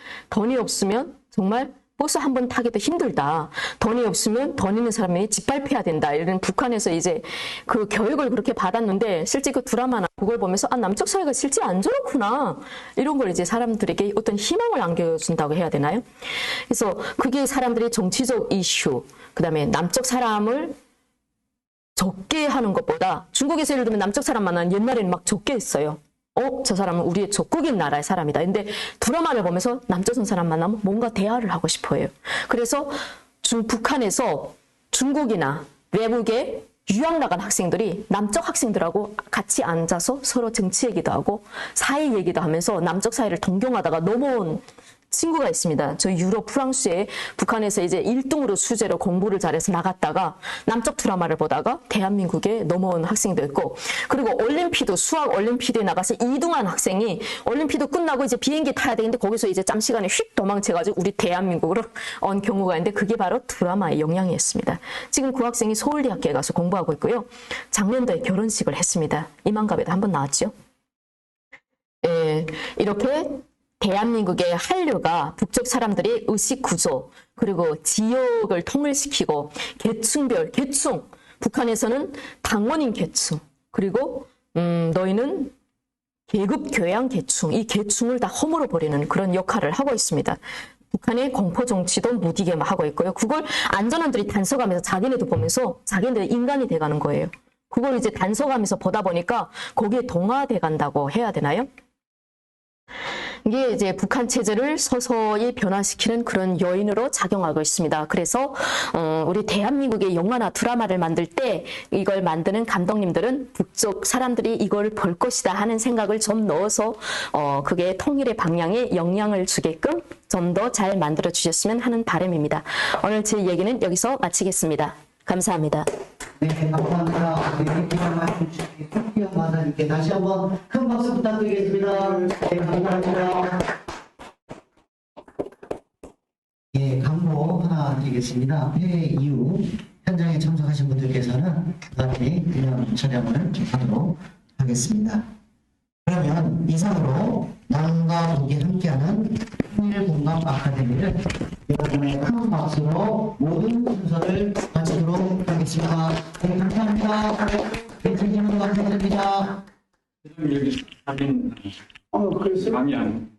정말 버스 한 번 타기도 힘들다. 돈이 없으면 돈 있는 사람이 짓밟혀야 된다. 이런 북한에서 이제 그 교육을 그렇게 받았는데 실제 그 드라마나 그걸 보면서 아, 남쪽 사회가 실제 안 저렇구나. 이런 걸 이제 사람들에게 어떤 희망을 안겨준다고 해야 되나요? 그래서 그게 사람들이 정치적 이슈, 그다음에 남쪽 사람을 적게 하는 것보다 중국에서 예를 들면 남쪽 사람 만나면 옛날에는 막 적게 했어요. 저 사람은 우리의 적국인 나라의 사람이다. 근데 드라마를 보면서 남조선 사람 만나면 뭔가 대화를 하고 싶어 해요. 그래서 북한에서 중국이나 외국에 유학 나간 학생들이 남쪽 학생들하고 같이 앉아서 서로 정치 얘기도 하고 사회 얘기도 하면서 남쪽 사회를 동경하다가 넘어온 친구가 있습니다. 저 유럽 프랑스에 북한에서 이제 1등으로 수재로 공부를 잘해서 나갔다가 남쪽 드라마를 보다가 대한민국에 넘어온 학생도 있고, 그리고 올림피드, 수학 올림피드에 나가서 2등한 학생이 올림피드 끝나고 이제 비행기 타야 되는데 거기서 이제 짬 시간에 휙 도망쳐가지고 우리 대한민국으로 온 경우가 있는데 그게 바로 드라마의 영향이었습니다. 지금 그 학생이 서울대학교에 가서 공부하고 있고요. 작년도에 결혼식을 했습니다. 이만갑에도 한번 나왔죠. 이렇게 대한민국의 한류가 북쪽 사람들이 의식 구조 그리고 지역을 통일시키고 계층별 계층, 북한에서는 당원인 계층 그리고 너희는 계급 교양 계층, 이 계층을 다 허물어 버리는 그런 역할을 하고 있습니다. 북한의 공포 정치도 무디게 하고 있고요. 그걸 안전원들이 단서가면서 자기네도 보면서 자기네들 인간이 돼가는 거예요. 그걸 이제 단서가면서 보다 보니까 거기에 동화돼 간다고 해야 되나요? 이게 이제 북한 체제를 서서히 변화시키는 그런 요인으로 작용하고 있습니다. 그래서 우리 대한민국의 영화나 드라마를 만들 때 이걸 만드는 감독님들은 북쪽 사람들이 이걸 볼 것이다 하는 생각을 좀 넣어서 그게 통일의 방향에 영향을 주게끔 좀 더 잘 만들어 주셨으면 하는 바람입니다. 오늘 제 얘기는 여기서 마치겠습니다. 감사합니다. 네, 감사합니다. 네, 이런 말씀 주신 손기영 마사님께 다시 한번 큰 박수 부탁드리겠습니다. 네, 감사합니다. 예, 광고 하나 드리겠습니다. 회의 이후 현장에 참석하신 분들께서는 나중에 기념 촬영을 하도록 하겠습니다. 그러면 이상으로 남과 북이 함께하는 통일공감 아카데미를 여러분의 큰 박수로 모든 순서를 마치도록 하겠습니다. 네, 감사합니다. 네, 진심으로 감사드립니다. 여기 사진 그래서 강의 안